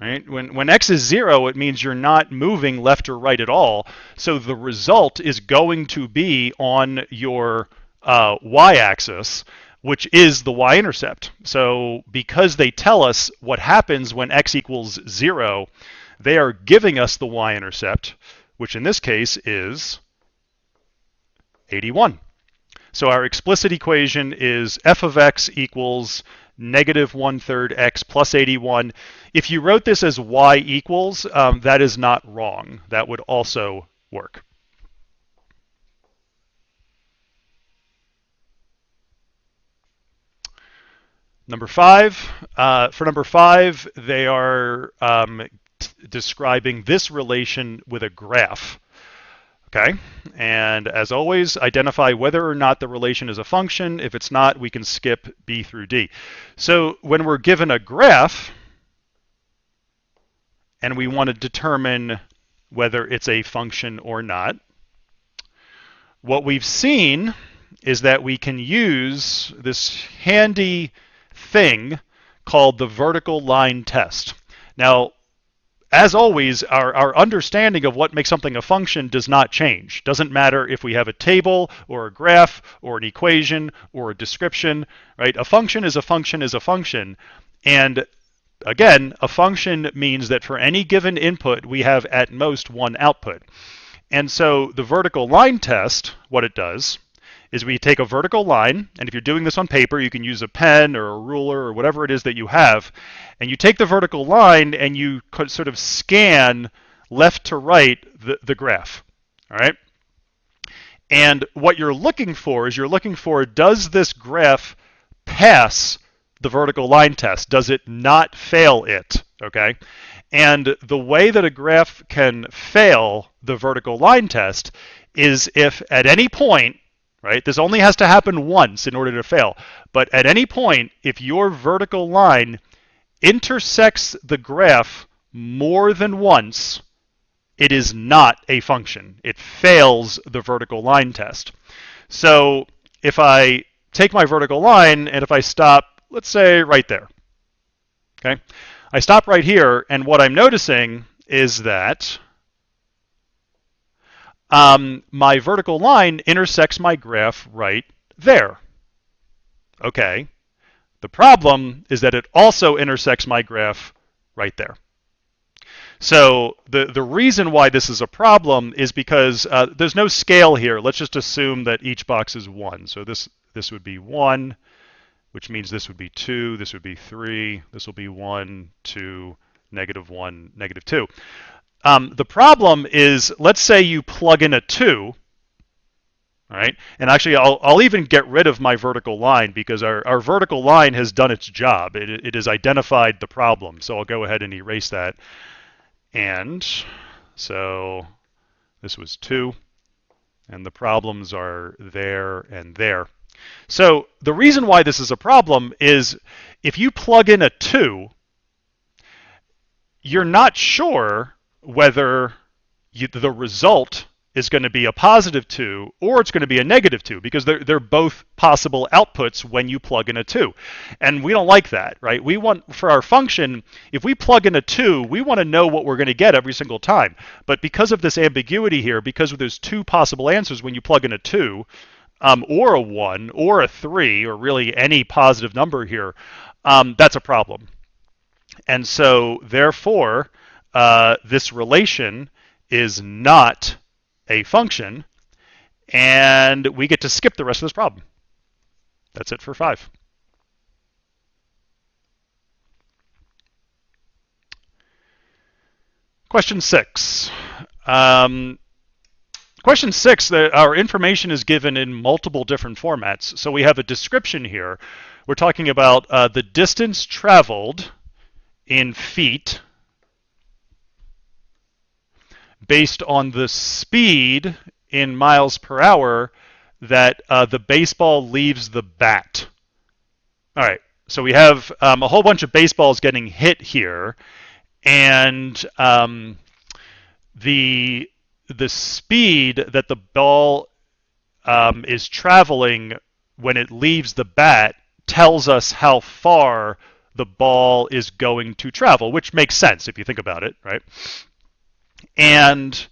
Right? When x is 0, it means you're not moving left or right at all. So the result is going to be on your y-axis, which is the y-intercept. So because they tell us what happens when x equals 0, they are giving us the y-intercept, which in this case is 81. So our explicit equation is f of x equals negative 1/3 x plus 81. If you wrote this as y equals, that is not wrong. That would also work. Number 5. For number 5, they are describing this relation with a graph. Okay, and as always, identify whether or not the relation is a function. If it's not, we can skip B through D. So when we're given a graph, and we want to determine whether it's a function or not, what we've seen is that we can use this handy thing called the vertical line test. Now, as always, our understanding of what makes something a function does not change. Doesn't matter if we have a table or a graph or an equation or a description, right? A function is a function is a function. And again, a function means that for any given input, we have at most one output. And so the vertical line test, what it does, is we take a vertical line, and if you're doing this on paper, you can use a pen or a ruler or whatever it is that you have, and you take the vertical line and you sort of scan left to right the graph, all right? And what you're looking for is does this graph pass the vertical line test? Does it not fail it, okay? And the way that a graph can fail the vertical line test is if at any point, right, this only has to happen once in order to fail, but at any point, if your vertical line intersects the graph more than once, it is not a function. It fails the vertical line test. So if I take my vertical line and if I stop, let's say right there, okay? I stop right here, and what I'm noticing is that my vertical line intersects my graph right there. Okay. The problem is that it also intersects my graph right there. So the reason why this is a problem is because there's no scale here. Let's just assume that each box is 1. So this would be 1, which means this would be 2, this would be 3, this will be 1, 2, -1, -2. The problem is, let's say you plug in a 2, all right? And actually, I'll even get rid of my vertical line because our vertical line has done its job. It has identified the problem. So I'll go ahead and erase that. And so this was 2, and the problems are there and there. So the reason why this is a problem is if you plug in a 2, you're not sure whether the result is going to be a positive 2 or it's going to be a negative 2 because they're both possible outputs when you plug in a 2. And we don't like that, right? We want, for our function, if we plug in a 2, we want to know what we're going to get every single time. But because of this ambiguity here, because there's 2 possible answers when you plug in a 2, or a 1, or a 3, or really any positive number here, that's a problem. And so, therefore, this relation is not a function, and we get to skip the rest of this problem. That's it for 5. Question 6. Question 6, our information is given in multiple different formats. So we have a description here. We're talking about the distance traveled in feet based on the speed in miles per hour that the baseball leaves the bat. All right, so we have a whole bunch of baseballs getting hit here, and the speed that the ball is traveling when it leaves the bat tells us how far the ball is going to travel, which makes sense if you think about it, right? And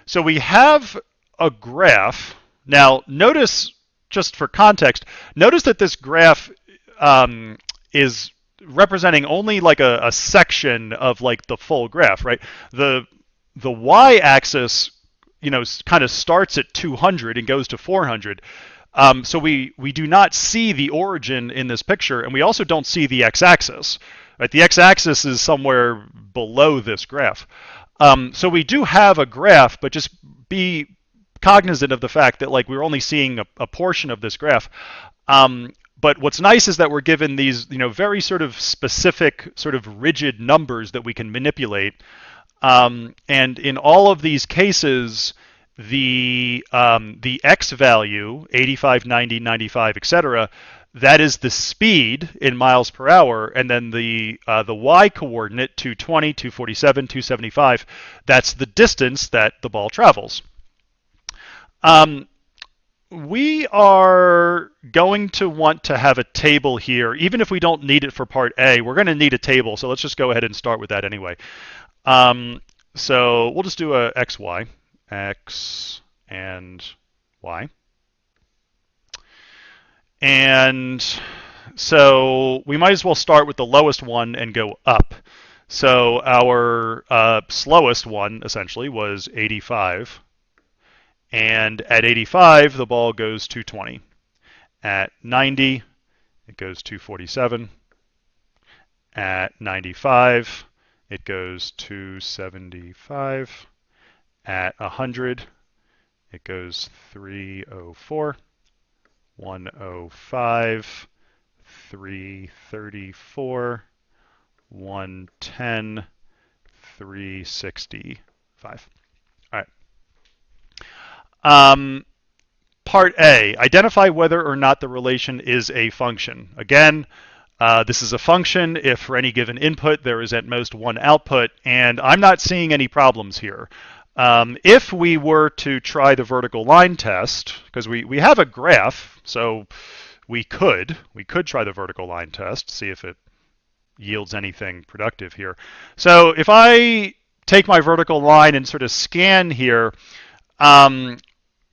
so we have a graph. Now, notice, just for context, notice that this graph is representing only like a section of like the full graph, right? The y-axis, kind of starts at 200 and goes to 400. So we do not see the origin in this picture, and we also don't see the x-axis. Right? The x-axis is somewhere below this graph. So we do have a graph, but just be cognizant of the fact that like we're only seeing a portion of this graph. But what's nice is that we're given these, very sort of specific, sort of rigid numbers that we can manipulate. And in all of these cases, the x value, 85, 90, 95, etc., that is the speed in miles per hour, and then the y coordinate, 220, 247, 275, that's the distance that the ball travels. We are going to want to have a table here, even if we don't need it for part A. We're going to need a table, so let's just go ahead and start with that anyway. So we'll just do a x, y, x and y. And so we might as well start with the lowest one and go up. So our slowest one essentially was 85. And at 85, the ball goes 220. At 90, it goes 247. At 95, it goes 275. At 100, it goes 304, 105, 334, 110, 365. All right. Part A, identify whether or not the relation is a function. Again, this is a function if for any given input there is at most one output, and I'm not seeing any problems here. If we were to try the vertical line test, because we have a graph, so we could try the vertical line test, see if it yields anything productive here. So if I take my vertical line and sort of scan here,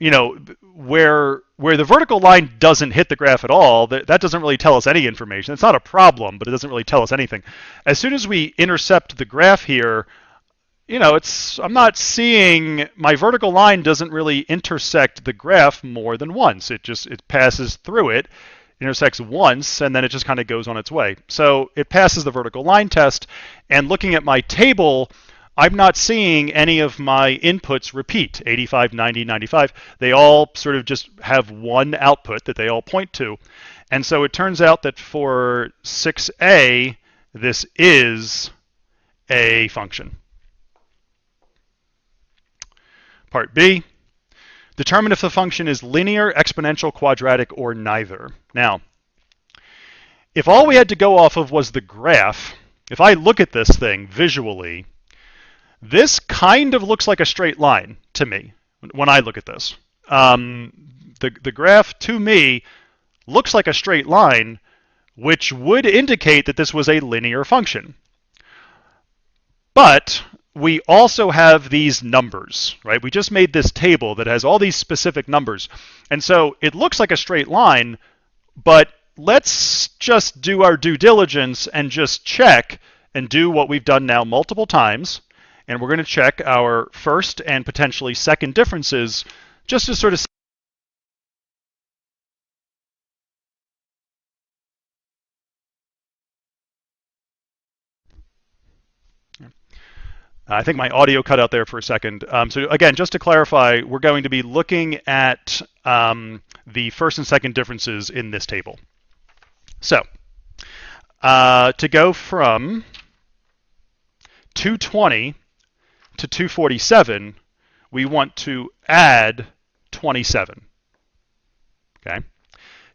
you know, where the vertical line doesn't hit the graph at all, that doesn't really tell us any information. It's not a problem, but it doesn't really tell us anything. As soon as we intercept the graph here, you know, I'm not seeing, my vertical line doesn't really intersect the graph more than once. It passes through it, intersects once, and then it just kind of goes on its way. So it passes the vertical line test, and looking at my table, I'm not seeing any of my inputs repeat, 85, 90, 95. They all sort of just have one output that they all point to. And so it turns out that for 6a, this is a function. Part B, determine if the function is linear, exponential, quadratic, or neither. Now, if all we had to go off of was the graph, if I look at this thing visually, this kind of looks like a straight line to me when I look at this. The graph, to me, looks like a straight line, which would indicate that this was a linear function. But we also have these numbers, right? We just made this table that has all these specific numbers. And so it looks like a straight line, but let's just do our due diligence and just check and do what we've done now multiple times. And we're going to check our first and potentially second differences just to sort of I think my audio cut out there for a second. So again, just to clarify, we're going to be looking at the first and second differences in this table. So to go from 220 to 247, we want to add 27. Okay.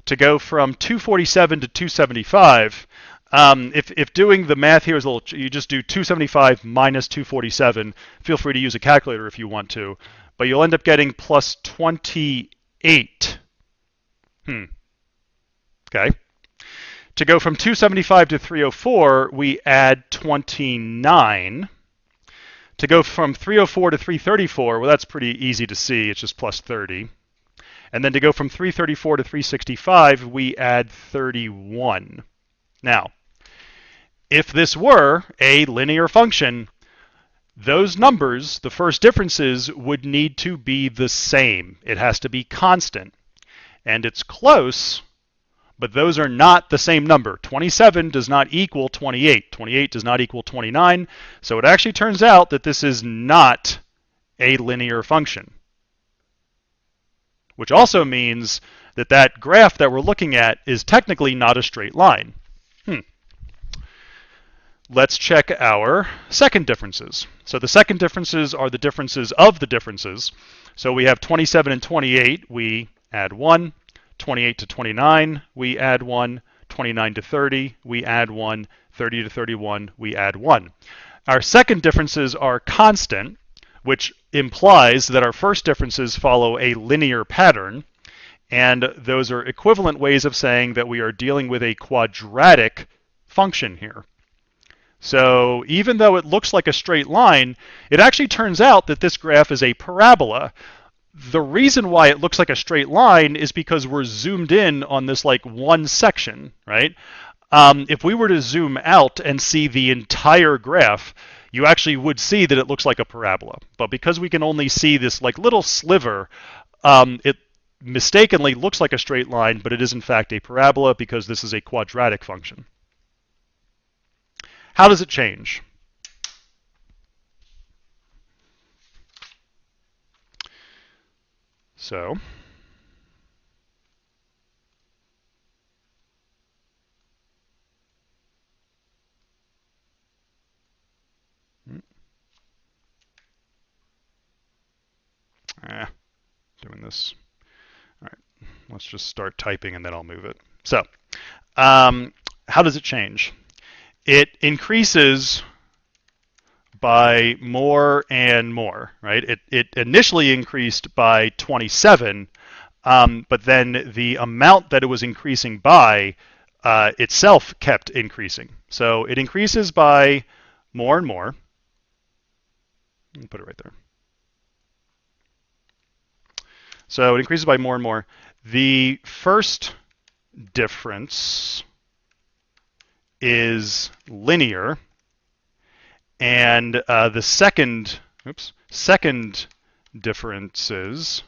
To go from 247 to 275, if doing the math here is a little, you just do 275 minus 247. Feel free to use a calculator if you want to, but you'll end up getting plus 28. Okay. To go from 275 to 304, we add 29. To go from 304 to 334, well, that's pretty easy to see. It's just plus 30. And then to go from 334 to 365, we add 31. Now, if this were a linear function, those numbers, the first differences, would need to be the same. It has to be constant. And it's close, but those are not the same number. 27 does not equal 28. 28 does not equal 29. So it actually turns out that this is not a linear function, which also means that that graph that we're looking at is technically not a straight line. Let's check our second differences. So the second differences are the differences of the differences. So we have 27 and 28, we add 1. 28 to 29, we add 1. 29 to 30, we add 1. 30 to 31, we add 1. Our second differences are constant, which implies that our first differences follow a linear pattern, and those are equivalent ways of saying that we are dealing with a quadratic function here. So even though it looks like a straight line, it actually turns out that this graph is a parabola. The reason why it looks like a straight line is because we're zoomed in on this like one section, right? If we were to zoom out and see the entire graph, you actually would see that it looks like a parabola. But because we can only see this like little sliver, it mistakenly looks like a straight line, but it is in fact a parabola because this is a quadratic function. How does it change? So doing this. All right, let's just start typing and then I'll move it. So, how does it change? It increases by more and more, right? It initially increased by 27, but then the amount that it was increasing by itself kept increasing. So it increases by more and more. Let me put it right there. So it increases by more and more. The first difference is linear, and the second differences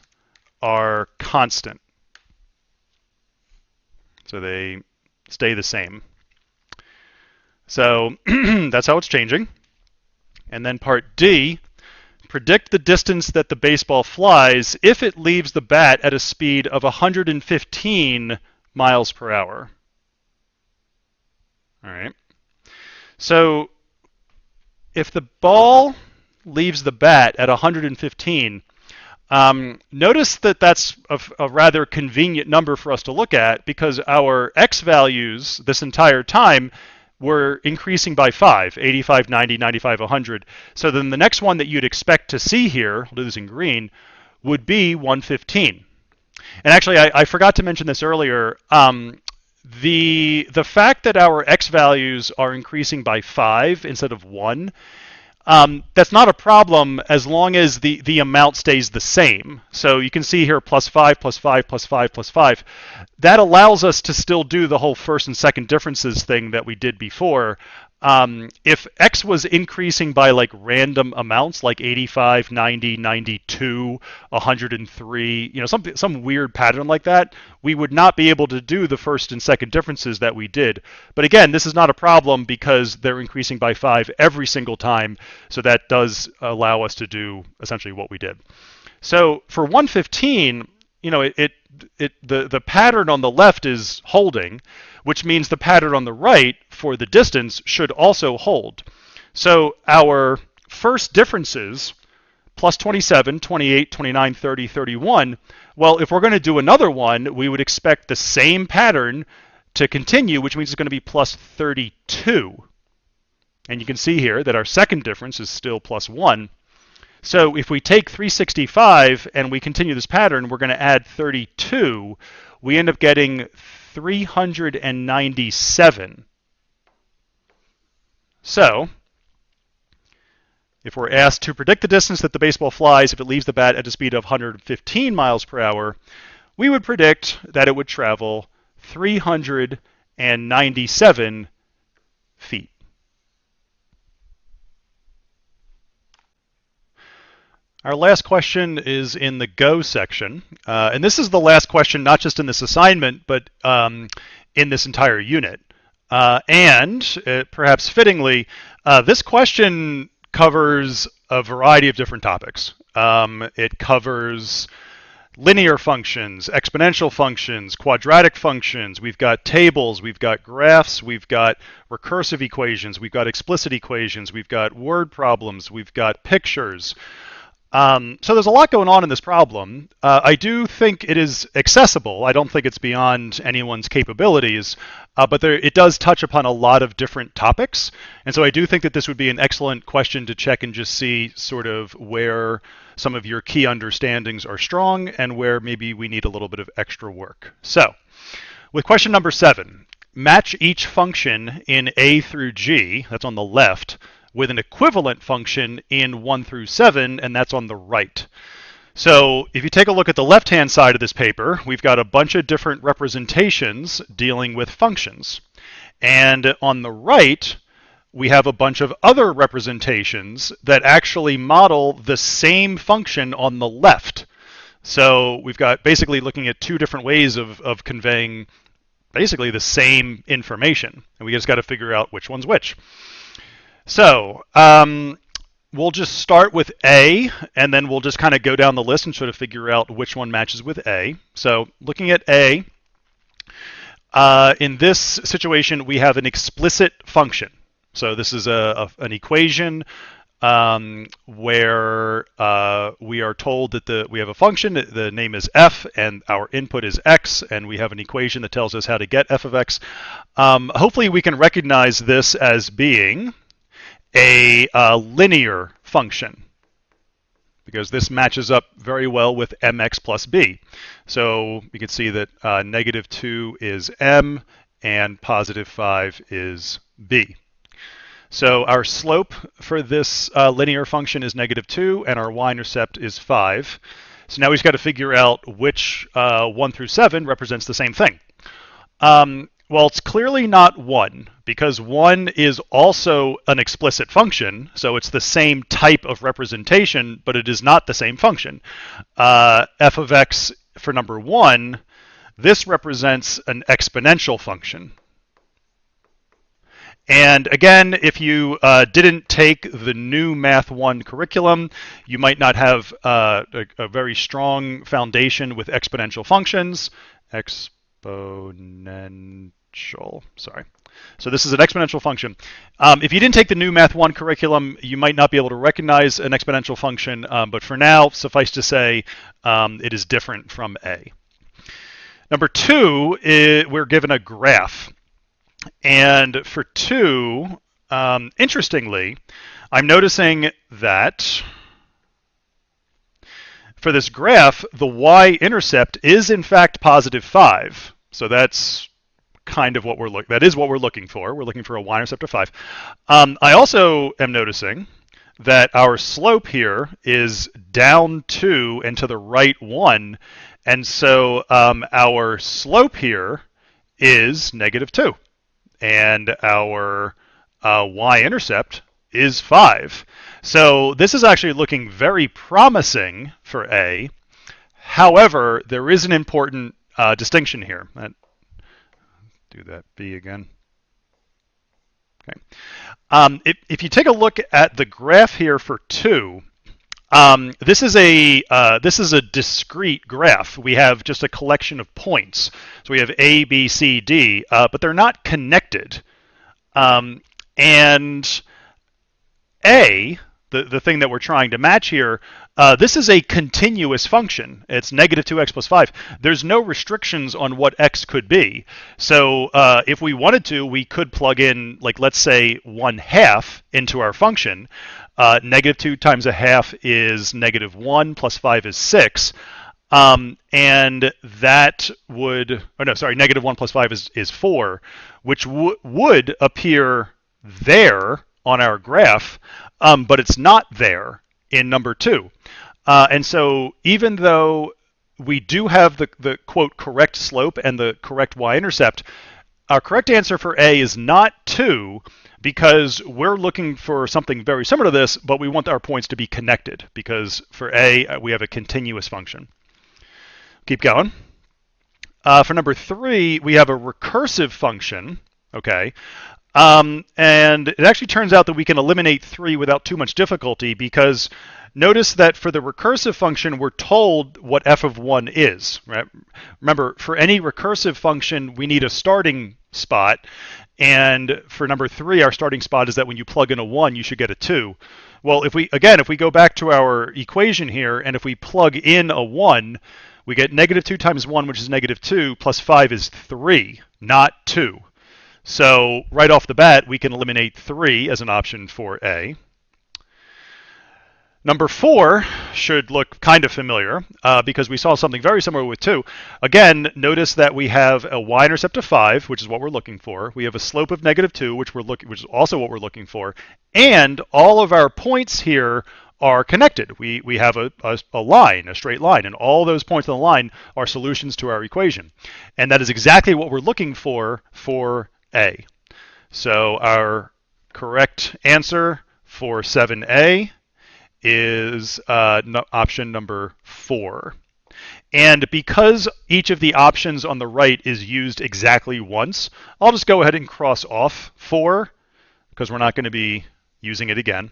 are constant. So they stay the same. So that's how it's changing. And then part D, predict the distance that the baseball flies if it leaves the bat at a speed of 115 miles per hour. All right. So if the ball leaves the bat at 115, notice that that's a rather convenient number for us to look at because our x values this entire time were increasing by 5, 85, 90, 95, 100. So then the next one that you'd expect to see here, I'll do this in green, would be 115. And actually, I forgot to mention this earlier. The fact that our x values are increasing by 5 instead of 1, that's not a problem as long as the amount stays the same. So you can see here plus 5, plus 5, plus 5, plus 5. That allows us to still do the whole first and second differences thing that we did before. If x was increasing by like random amounts, like 85, 90, 92, 103, some weird pattern like that, we would not be able to do the first and second differences that we did. But again, this is not a problem because they're increasing by 5 every single time, so that does allow us to do essentially what we did. So for 115, the pattern on the left is holding, which means the pattern on the right for the distance should also hold. So our first differences, plus 27, 28, 29, 30, 31, well, if we're going to do another one, we would expect the same pattern to continue, which means it's going to be plus 32. And you can see here that our second difference is still plus 1. So if we take 365 and we continue this pattern, we're going to add 32. We end up getting 397. So if we're asked to predict the distance that the baseball flies if it leaves the bat at a speed of 115 miles per hour, we would predict that it would travel 397 feet. Our last question is in the Go section. And this is the last question, not just in this assignment, but in this entire unit. Perhaps fittingly, this question covers a variety of different topics. It covers linear functions, exponential functions, quadratic functions. We've got tables, we've got graphs, we've got recursive equations, we've got explicit equations, we've got word problems, we've got pictures. So there's a lot going on in this problem. I do think it is accessible. I don't think it's beyond anyone's capabilities, but it does touch upon a lot of different topics. And so I do think that this would be an excellent question to check and just see sort of where some of your key understandings are strong and where maybe we need a little bit of extra work. So with question number 7, match each function in A through G, that's on the left, with an equivalent function in 1 through 7, and that's on the right. So if you take a look at the left-hand side of this paper, we've got a bunch of different representations dealing with functions. And on the right, we have a bunch of other representations that actually model the same function on the left. So we've got basically looking at two different ways of conveying basically the same information. And we just got to figure out which one's which. So we'll just start with A, and then we'll just kind of go down the list and sort of figure out which one matches with A. So looking at A, in this situation, we have an explicit function. So this is an equation where we are told that we have a function, the name is f, and our input is x, and we have an equation that tells us how to get f of x. Hopefully we can recognize this as being a linear function, because this matches up very well with mx plus b. So you can see that -2 is m, and +5 is b. So our slope for this linear function is -2, and our y-intercept is 5. So now we've got to figure out which 1 through 7 represents the same thing. Well, it's clearly not 1, because 1 is also an explicit function, so it's the same type of representation, but it is not the same function. F of x for number 1, this represents an exponential function. And again, if you didn't take the new Math 1 curriculum, you might not have a very strong foundation with exponential functions. Sorry. So this is an exponential function. If you didn't take the new Math 1 curriculum, you might not be able to recognize an exponential function, but for now, suffice to say, it is different from A. Number 2, we're given a graph. And for 2, interestingly, I'm noticing that for this graph, the y-intercept is in fact +5. So that's kind of what we're looking for. We're looking for a y-intercept of 5. I also am noticing that our slope here is down 2 and to the right 1. And so our slope here is -2. And our y-intercept is 5. So this is actually looking very promising for A. However, there is an important distinction here. Do that B again. Okay. If you take a look at the graph here for 2, this is a discrete graph. We have just a collection of points. So we have A, B, C, D, but they're not connected. And A, the thing that we're trying to match here, this is a continuous function. It's -2x plus 5. There's no restrictions on what x could be. So if we wanted to, we could plug in, like, let's say 1/2 into our function. -2 times 1/2 is -1 plus 5 is 6. And that would, -1 plus 5 is 4, which would appear there on our graph, but it's not there in number 2. And so even though we do have the quote correct slope and the correct y-intercept, our correct answer for A is not 2, because we're looking for something very similar to this, but we want our points to be connected, because for A, we have a continuous function. Keep going. For number 3, we have a recursive function, okay? And it actually turns out that we can eliminate 3 without too much difficulty, because notice that for the recursive function, we're told what f of 1 is, right? Remember, for any recursive function, we need a starting spot. And for number 3, our starting spot is that when you plug in a 1, you should get a 2. Well, if we go back to our equation here, and if we plug in a 1, we get -2 times 1, which is -2, plus 5 is 3, not 2. So right off the bat, we can eliminate 3 as an option for A. Number 4 should look kind of familiar because we saw something very similar with 2. Again, notice that we have a y-intercept of 5, which is what we're looking for. We have a slope of -2, which is also what we're looking for. And all of our points here are connected. We have a line, a straight line, and all those points on the line are solutions to our equation. And that is exactly what we're looking for A. So our correct answer for 7A is option number 4. And because each of the options on the right is used exactly once, I'll just go ahead and cross off 4 because we're not going to be using it again.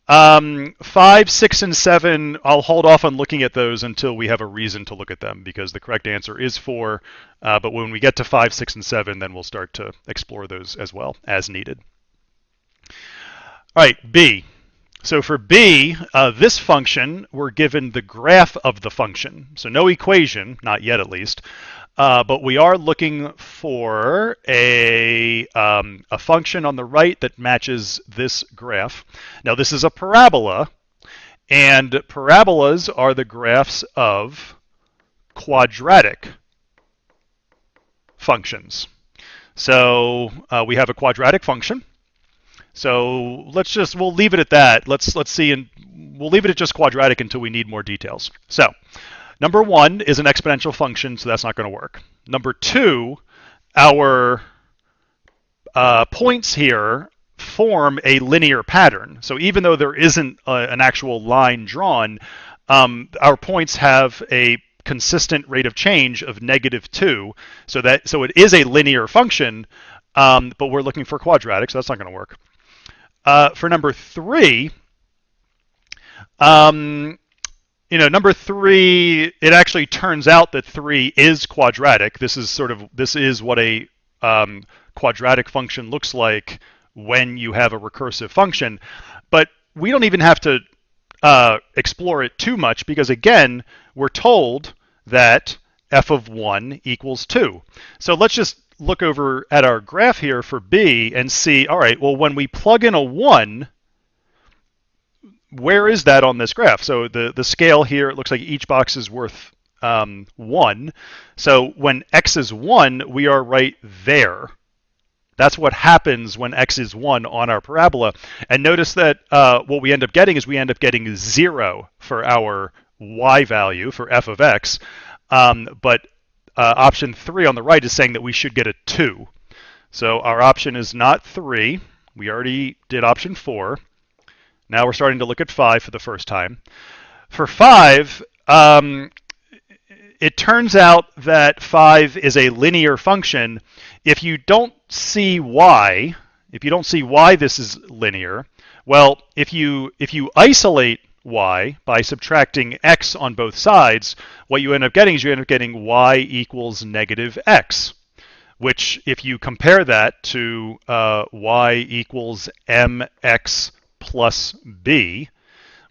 5, 6, and 7, I'll hold off on looking at those until we have a reason to look at them because the correct answer is 4. But when we get to 5, 6, and 7, then we'll start to explore those as well as needed. All right, B. So for B, this function, we're given the graph of the function. So no equation, not yet at least, but we are looking for a function on the right that matches this graph. Now this is a parabola, and parabolas are the graphs of quadratic functions. So we have a quadratic function. So we'll leave it at that. Let's see, and we'll leave it at just quadratic until we need more details. So number 1 is an exponential function, so that's not going to work. Number 2, our points here form a linear pattern. So even though there isn't an actual line drawn, our points have a consistent rate of change of -2. So it is a linear function, but we're looking for quadratic, so that's not going to work. For number 3, number 3, it actually turns out that 3 is quadratic. This is what a quadratic function looks like when you have a recursive function. But we don't even have to explore it too much because, again, we're told that f of 1 equals 2. So let's just look over at our graph here for B and see, all right, well, when we plug in a 1, where is that on this graph? So the scale here, it looks like each box is worth 1. So when x is 1, we are right there. That's what happens when x is 1 on our parabola. And notice that what we end up getting is we end up getting 0 for our y value, for f of x. But option 3 on the right is saying that we should get a 2. So our option is not 3. We already did option 4. Now we're starting to look at 5 for the first time. For 5, it turns out that 5 is a linear function. If you don't see why this is linear, well, if you isolate y by subtracting x on both sides, what you end up getting is y equals -x, which if you compare that to y equals mx plus b,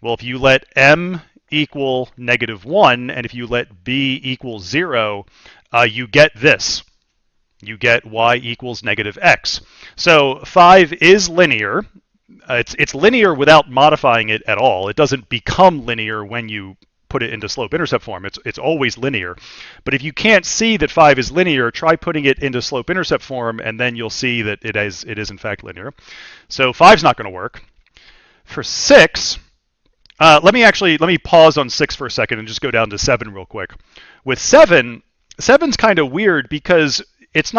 well, if you let m equal -1 and if you let b equal 0, you get this. You get y equals -x. So 5 is linear. It's linear without modifying it at all. It doesn't become linear when you put it into slope-intercept form. It's always linear. But if you can't see that 5 is linear, try putting it into slope-intercept form, and then you'll see that it is in fact linear. So 5's not going to work. For 6, let me pause on 6 for a second and just go down to 7 real quick. With 7's kind of weird because it's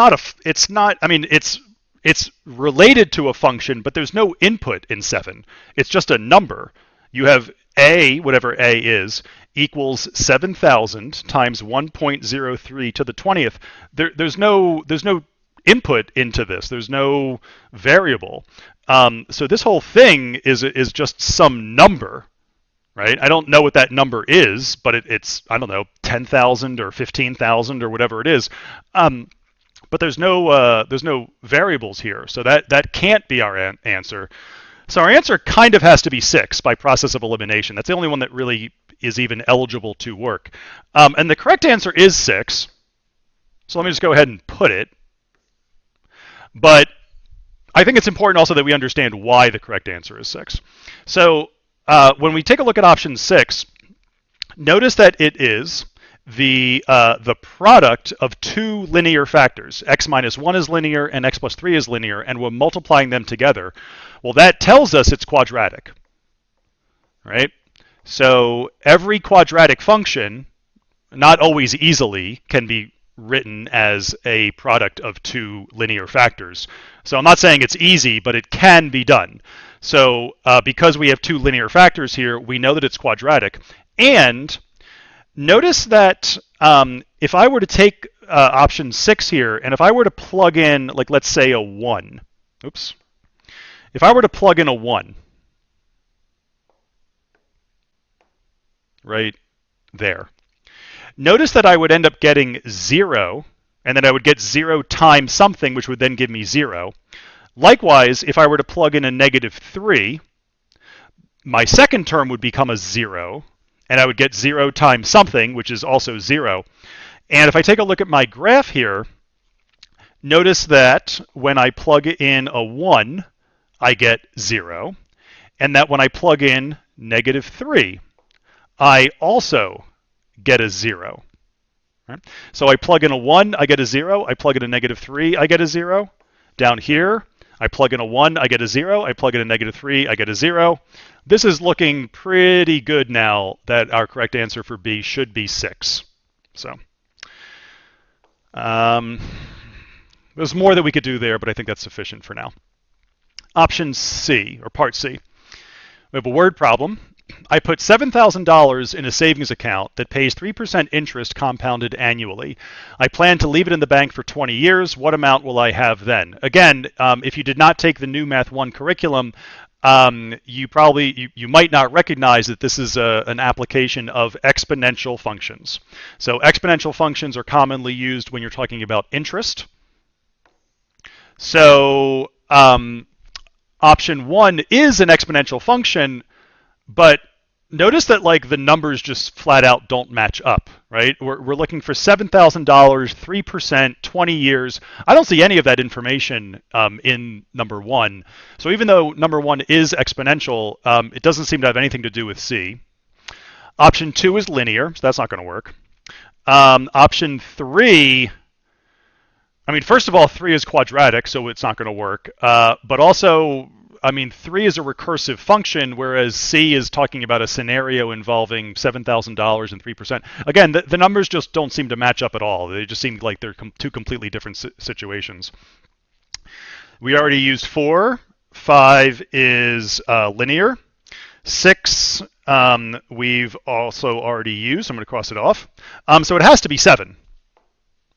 related to a function, but there's no input in 7. It's just a number. You have a, whatever a is, equals 7,000 times 1.03 to the 20th. There's no input into this. There's no variable. So this whole thing is just some number, right? I don't know what that number is, but it's I don't know, 10,000 or 15,000 or whatever it is. But there's no variables here, so that can't be our answer. So our answer kind of has to be 6 by process of elimination. That's the only one that really is even eligible to work. And the correct answer is 6. So let me just go ahead and put it. But I think it's important also that we understand why the correct answer is 6. So when we take a look at option 6, notice that it is the product of two linear factors. X minus 1 is linear and x plus 3 is linear, and we're multiplying them together. Well, that tells us it's quadratic, right? So every quadratic function, not always easily, can be written as a product of two linear factors. So I'm not saying it's easy, but it can be done. So because we have two linear factors here, we know that it's quadratic. And notice that if I were to take option 6 here, and if I were to plug in, like, let's say a 1. Oops. If I were to plug in a 1, right there, notice that I would end up getting 0, and then I would get 0 times something, which would then give me 0. Likewise, if I were to plug in a negative 3, my second term would become a 0, and I would get 0 times something, which is also 0. And if I take a look at my graph here, notice that when I plug in a 1, I get 0, and that when I plug in negative 3, I also get a 0. Right? So I plug in a 1, I get a 0. I plug in a negative 3, I get a 0. Down here, I plug in a 1, I get a 0. I plug in a negative 3, I get a 0. This is looking pretty good now that our correct answer for B should be 6. So there's more that we could do there, but I think that's sufficient for now. Option C, or part C. We have a word problem. I put $7,000 in a savings account that pays 3% interest compounded annually. I plan to leave it in the bank for 20 years. What amount will I have then? Again, if you did not take the new Math 1 curriculum, you might not recognize that this is an application of exponential functions. So exponential functions are commonly used when you're talking about interest. So option 1 is an exponential function, but notice that, like, the numbers just flat out don't match up, right? We're looking for $7,000, 3%, 20 years. I don't see any of that information in number 1. So even though number 1 is exponential, it doesn't seem to have anything to do with C. Option 2 is linear, so that's not going to work. Option 3, I mean, first of all, 3 is quadratic, so it's not going to work. But also, I mean, 3 is a recursive function, whereas C is talking about a scenario involving $7,000 and 3%. Again, the numbers just don't seem to match up at all. They just seem like they're two completely different situations. We already used 4. 5 is linear. 6, we've also already used. I'm going to cross it off. So it has to be 7.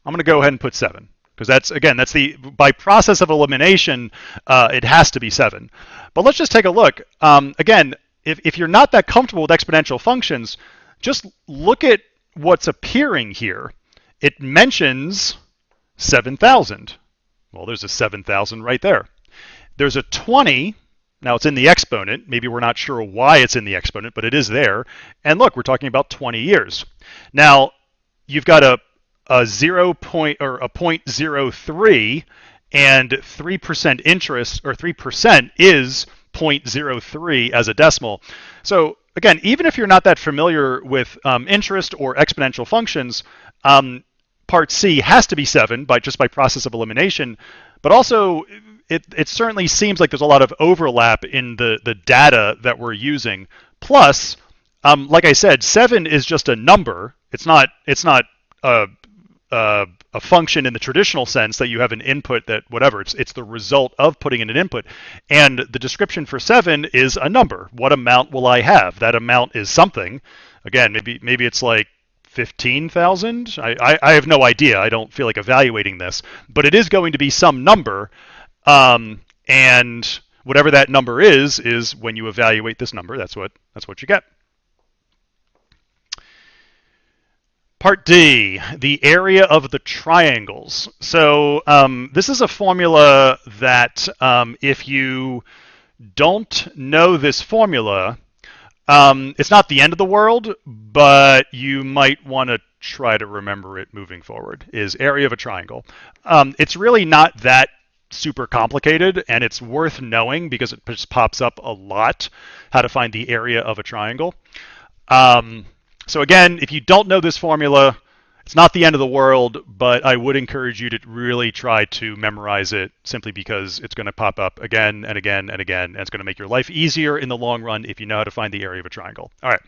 I'm going to go ahead and put 7. Because that's by process of elimination, it has to be 7. But let's just take a look. Again, if you're not that comfortable with exponential functions, just look at what's appearing here. It mentions 7,000. Well, there's a 7,000 right there. There's a 20. Now, it's in the exponent. Maybe we're not sure why it's in the exponent, but it is there. And look, we're talking about 20 years. Now, you've got a 0.03, and 3% interest, or 3% is 0.03 as a decimal. So again, even if you're not that familiar with interest or exponential functions, part C has to be 7 just by process of elimination. But also, it certainly seems like there's a lot of overlap in the data that we're using. Plus, like I said, 7 is just a number. It's not a function in the traditional sense that you have an input that whatever. It's the result of putting in an input. And the description for 7 is a number. What amount will I have? That amount is something. Again, maybe it's like 15,000. I have no idea. I don't feel like evaluating this. But it is going to be some number. And whatever that number is when you evaluate this number, that's what you get. Part D, the area of the triangles. So this is a formula that if you don't know this formula, it's not the end of the world, but you might want to try to remember it moving forward, is area of a triangle. It's really not that super complicated, and it's worth knowing because it just pops up a lot, how to find the area of a triangle. So again, if you don't know this formula, it's not the end of the world, but I would encourage you to really try to memorize it simply because it's going to pop up again and again and again, and it's going to make your life easier in the long run if you know how to find the area of a triangle. All right.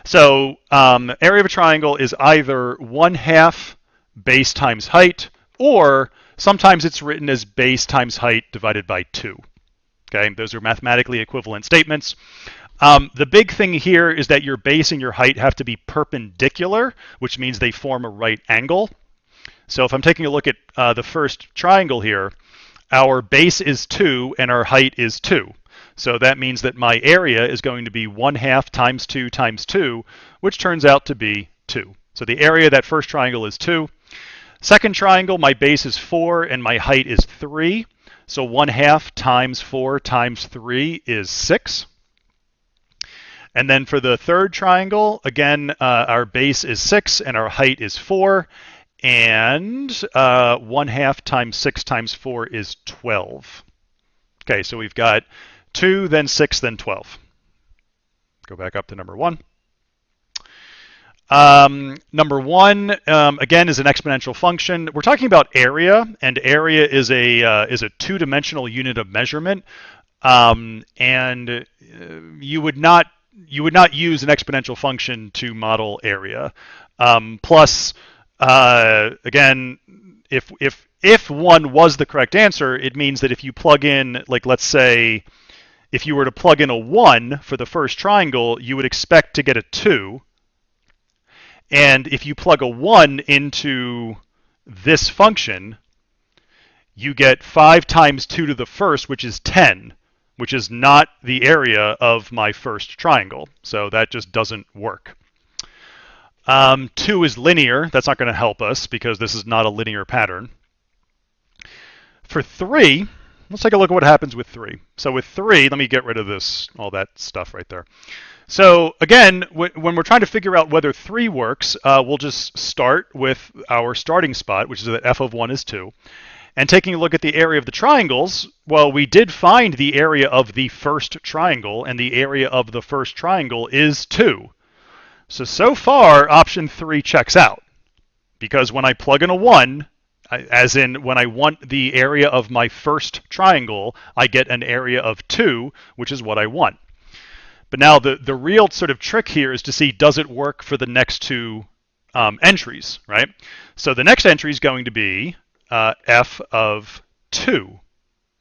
So area of a triangle is either 1/2 base times height, or sometimes it's written as base times height divided by 2. Okay, those are mathematically equivalent statements. The big thing here is that your base and your height have to be perpendicular, which means they form a right angle. So if I'm taking a look at the first triangle here, our base is 2 and our height is 2. So that means that my area is going to be 1/2 times 2 times 2, which turns out to be 2. So the area of that first triangle is 2. Second triangle, my base is 4 and my height is 3. So 1/2 times 4 times 3 is 6. And then for the third triangle, again, our base is 6 and our height is 4. And 1/2 times 6 times 4 is 12. Okay, so we've got 2, then 6, then 12. Go back up to number 1. Number 1, again, is an exponential function. We're talking about area, and area is a two-dimensional unit of measurement. And you would not use an exponential function to model area. Plus, again, if 1 was the correct answer, it means that if you plug in, like, let's say, if you were to plug in a 1 for the first triangle, you would expect to get a 2. And if you plug a 1 into this function, you get 5 times 2 to the first, which is 10, which is not the area of my first triangle. So that just doesn't work. 2 is linear. That's not going to help us because this is not a linear pattern. For 3, let's take a look at what happens with 3. So with 3, let me get rid of this, all that stuff right there. So again, when we're trying to figure out whether 3 works, we'll just start with our starting spot, which is that f of 1 is 2. And taking a look at the area of the triangles, well, we did find the area of the first triangle, and the area of the first triangle is 2. So far, option 3 checks out. Because when I plug in a 1, as in when I want the area of my first triangle, I get an area of 2, which is what I want. But now the real sort of trick here is to see, does it work for the next 2 entries, right? So the next entry is going to be f of 2,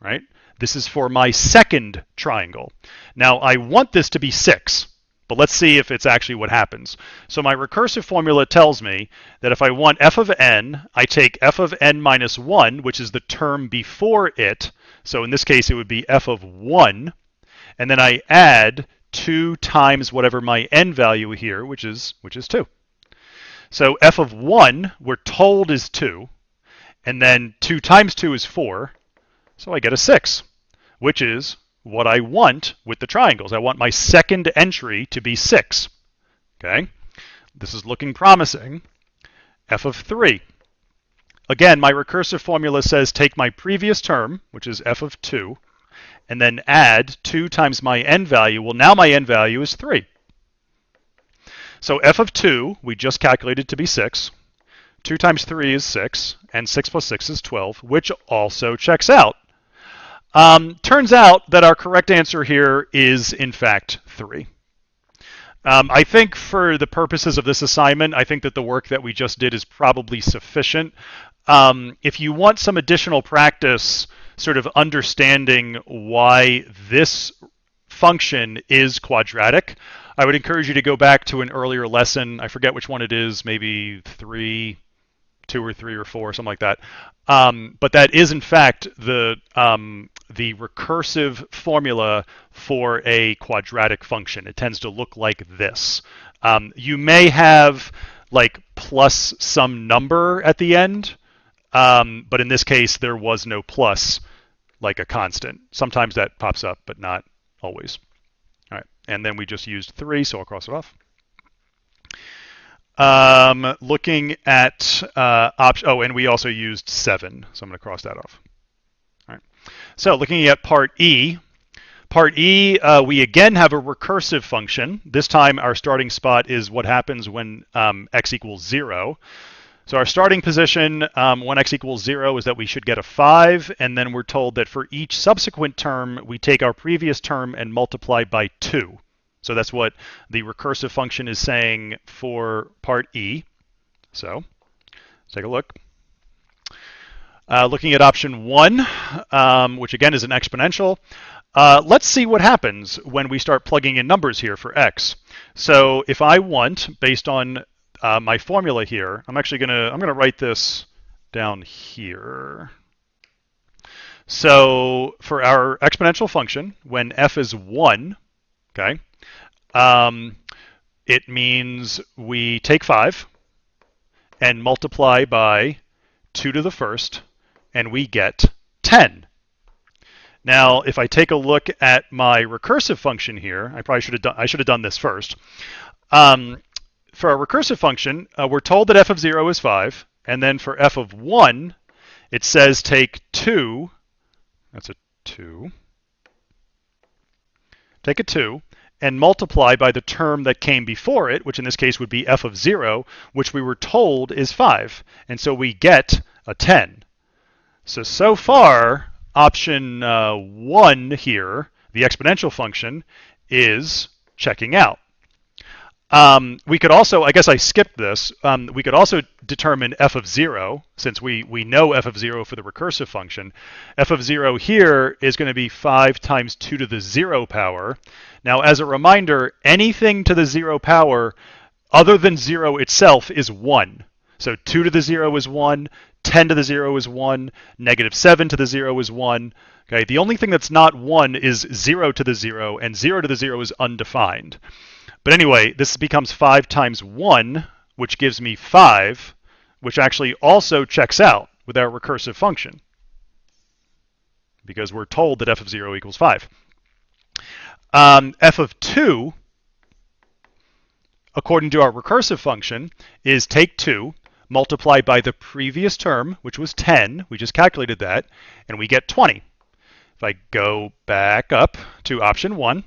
right? This is for my second triangle. Now I want this to be 6, but let's see if it's actually what happens. So my recursive formula tells me that if I want f of n, I take f of n minus 1, which is the term before it. So in this case, it would be f of 1. And then I add 2 times whatever my n value here, which is 2. So f of 1, we're told, is 2. And then 2 times 2 is 4. So I get a 6, which is what I want with the triangles. I want my second entry to be 6. Okay? This is looking promising. F of 3. Again, my recursive formula says take my previous term, which is f of 2, and then add 2 times my n value. Well, now my n value is 3. So f of 2, we just calculated to be 6. 2 times 3 is 6, and 6 plus 6 is 12, which also checks out. Turns out that our correct answer here is, in fact, 3. I think for the purposes of this assignment, I think that the work that we just did is probably sufficient. If you want some additional practice sort of understanding why this function is quadratic, I would encourage you to go back to an earlier lesson. I forget which one it is, maybe 2 or 3 or 4, something like that. But that is, in fact, the recursive formula for a quadratic function. It tends to look like this. You may have like plus some number at the end, but in this case, there was no plus, like a constant. Sometimes that pops up, but not always. All right, and then we just used 3, so I'll cross it off. Looking at option, oh, and we also used 7, so I'm going to cross that off. All So looking at part E, we again have a recursive function. This time our starting spot is what happens when x equals 0. So our starting position when x equals 0 is that we should get a 5, and then we're told that for each subsequent term, we take our previous term and multiply by 2. So that's what the recursive function is saying for part E. So let's take a look. Looking at option 1, which again is an exponential, let's see what happens when we start plugging in numbers here for x. So if I want, based on my formula here, I'm gonna write this down here. So for our exponential function, when f is 1, okay, it means we take 5 and multiply by 2 to the first, and we get 10. Now, if I take a look at my recursive function here, I should have done this first. For our recursive function, we're told that f of 0 is 5, and then for f of 1, it says take 2. That's a 2. Take a 2 and multiply by the term that came before it, which in this case would be f of 0, which we were told is 5. And so we get a 10. So far, option 1 here, the exponential function, is checking out. We could also, I guess I skipped this, we could also determine f of 0, since we know f of 0 for the recursive function. F of 0 here is going to be 5 times 2 to the 0 power. Now, as a reminder, anything to the 0 power other than 0 itself is 1. So 2 to the 0 is 1, 10 to the 0 is 1, negative 7 to the 0 is 1. Okay, the only thing that's not 1 is 0 to the 0, and 0 to the 0 is undefined. But anyway, this becomes 5 times 1, which gives me 5, which actually also checks out with our recursive function, because we're told that f of 0 equals 5. F of 2, according to our recursive function, is take 2, multiply by the previous term, which was 10. We just calculated that, and we get 20. If I go back up to option 1,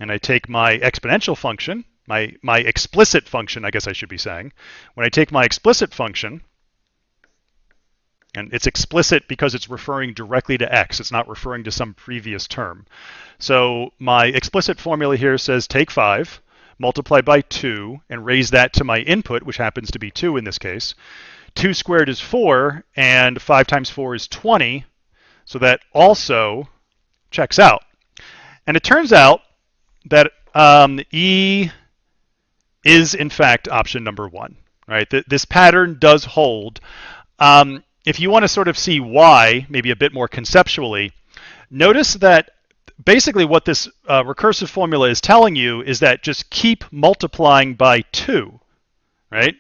and I take my exponential function, my explicit function, I guess I should be saying. When I take my explicit function, and it's explicit because it's referring directly to x. It's not referring to some previous term. So my explicit formula here says take 5, multiply by 2, and raise that to my input, which happens to be 2 in this case. 2 squared is 4, and 5 times 4 is 20. So that also checks out. And it turns out that E is, in fact, option number 1. Right? This pattern does hold. If you want to sort of see why, maybe a bit more conceptually, notice that basically what this recursive formula is telling you is that just keep multiplying by 2, right?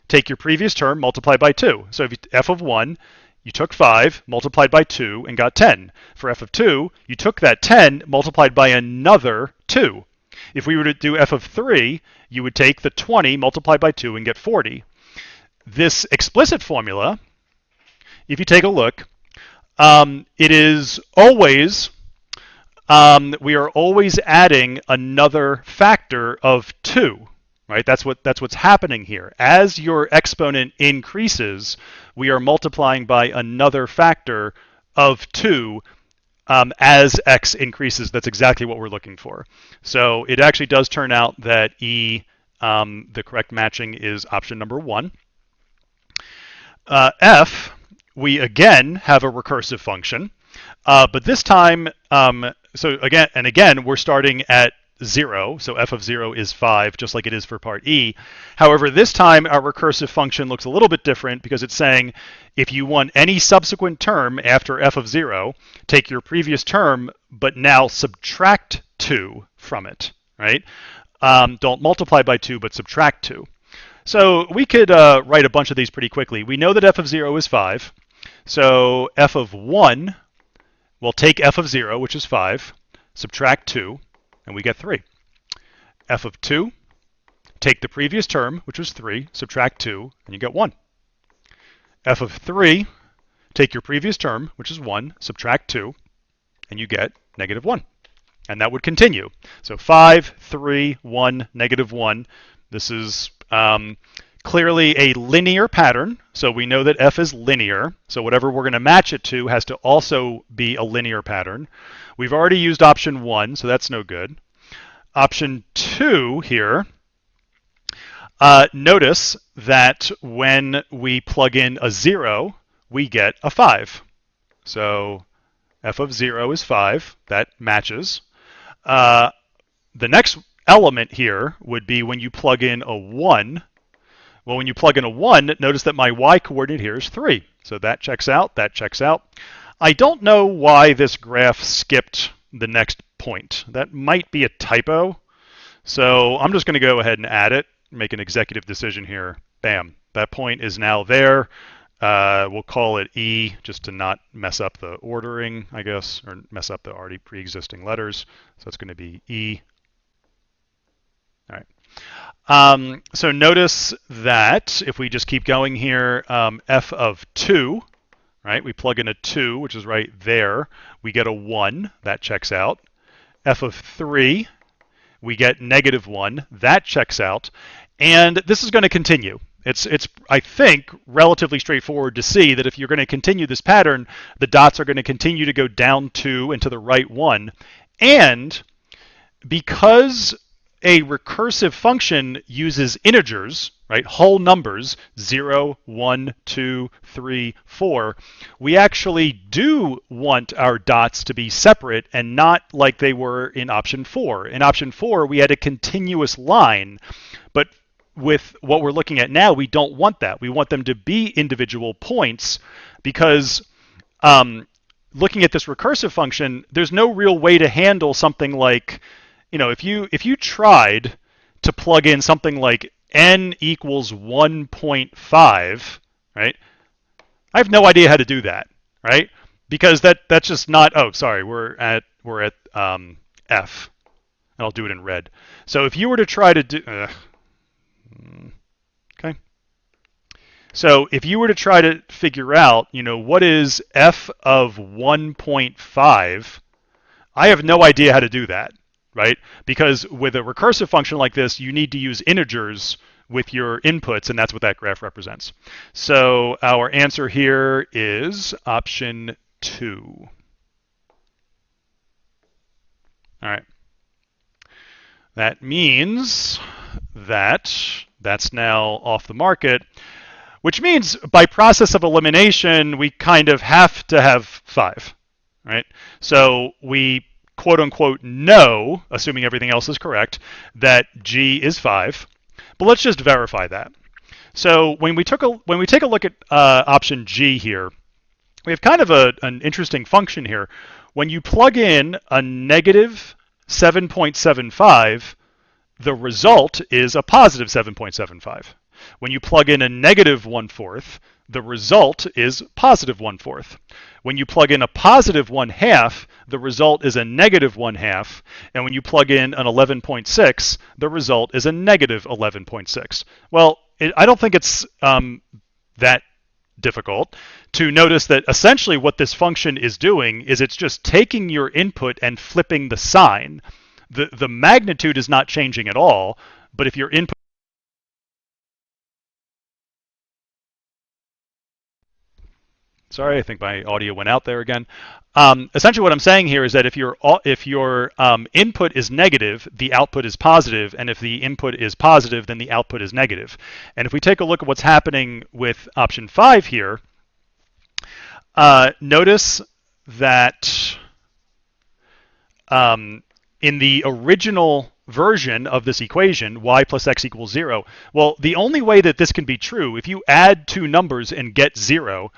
Take your previous term, multiply by 2. So if you, f of 1, you took 5, multiplied by 2, and got 10. For f of 2, you took that 10, multiplied by another 2. If we were to do f of 3, you would take the 20, multiplied by 2, and get 40. This explicit formula, if you take a look, it is always, we are always adding another factor of 2, right? That's what's happening here. As your exponent increases, we are multiplying by another factor of 2 as x increases. That's exactly what we're looking for. So it actually does turn out that E, the correct matching is option number 1. F, we again have a recursive function, but this time, so again, we're starting at 0, so f of 0 is 5, just like it is for part E. However, this time our recursive function looks a little bit different because it's saying if you want any subsequent term after f of 0, take your previous term, but now subtract 2 from it, right? Don't multiply by 2, but subtract 2. So we could write a bunch of these pretty quickly. We know that f of 0 is 5. So f of 1, we'll take f of 0, which is 5, subtract 2, and we get 3. F of 2, take the previous term, which was 3, subtract 2, and you get 1. F of 3, take your previous term, which is 1, subtract 2, and you get negative 1. And that would continue. So 5, 3, 1, negative 1. This is clearly a linear pattern. So we know that f is linear. So whatever we're going to match it to has to also be a linear pattern. We've already used option 1, so that's no good. Option 2 here, notice that when we plug in a 0, we get a 5. So f of 0 is 5. That matches. The next element here would be when you plug in a 1. Well, when you plug in a 1, notice that my y-coordinate here is 3. So that checks out, that checks out. I don't know why this graph skipped the next point. That might be a typo. So I'm just going to go ahead and add it, make an executive decision here. Bam, that point is now there. We'll call it E just to not mess up the ordering, I guess, or mess up the already pre-existing letters. So it's going to be E. All right. So notice that if we just keep going here, f of 2, right? We plug in a 2, which is right there. We get a 1. That checks out. F of 3, we get negative 1. That checks out. And this is going to continue. It's I think, relatively straightforward to see that if you're going to continue this pattern, the dots are going to continue to go down 2 and to the right 1. And because a recursive function uses integers, right, whole numbers, 0, 1, 2, 3, 4, we actually do want our dots to be separate and not like they were in option 4. In option 4, we had a continuous line, but with what we're looking at now, we don't want that. We want them to be individual points because looking at this recursive function, there's no real way to handle something like, if you tried to plug in something like n equals 1.5, right? I have no idea how to do that, right? Because that's just not. Oh, sorry, we're at F, and I'll do it in red. So if you were to try to do, okay. So if you were to try to figure out, what is f of 1.5, I have no idea how to do that, right? Because with a recursive function like this, you need to use integers with your inputs, and that's what that graph represents. So our answer here is option 2. All right. That means that's now off the market, which means by process of elimination, we kind of have to have 5, right? So we quote unquote know, assuming everything else is correct, that G is 5. But let's just verify that. So when we take a look at option G here, we have kind of an interesting function here. When you plug in a negative 7.75, the result is a positive 7.75. When you plug in a negative 1/4, the result is positive 1/4. When you plug in a positive 1/2, the result is a negative 1/2. And when you plug in an 11.6, the result is a negative 11.6. Well, I don't think it's that difficult to notice that essentially what this function is doing is it's just taking your input and flipping the sign. The magnitude is not changing at all, but if your input... Sorry, I think my audio went out there again. Essentially what I'm saying here is that if your input is negative, the output is positive, and if the input is positive, then the output is negative. And if we take a look at what's happening with option 5 here, notice that in the original version of this equation, y plus x equals 0, well, the only way that this can be true, if you add two numbers and get 0,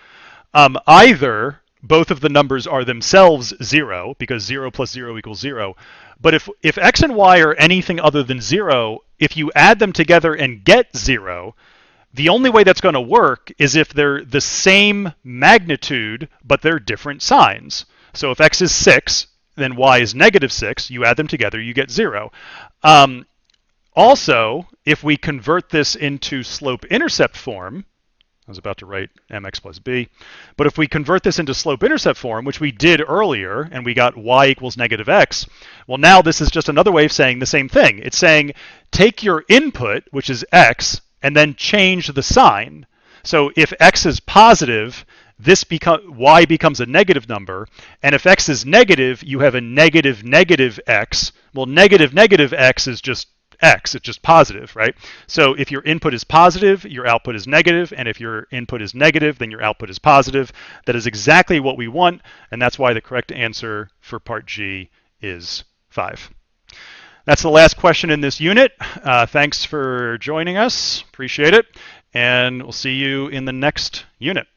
either both of the numbers are themselves 0, because 0 plus 0 equals 0, but if x and y are anything other than 0, if you add them together and get 0, the only way that's going to work is if they're the same magnitude, but they're different signs. So if x is 6, then y is negative 6. You add them together, you get 0. Also, if we convert this into slope-intercept form, I was about to write mx plus b. But if we convert this into slope-intercept form, which we did earlier, and we got y equals negative x, well, now this is just another way of saying the same thing. It's saying take your input, which is x, and then change the sign. So if x is positive, y becomes a negative number, and if x is negative, you have a negative negative x. Well, negative negative x is just x, it's just positive, right? So if your input is positive, your output is negative, and if your input is negative, then your output is positive. That is exactly what we want, and that's why the correct answer for part G is 5. That's the last question in this unit. Thanks for joining us. Appreciate it. And we'll see you in the next unit.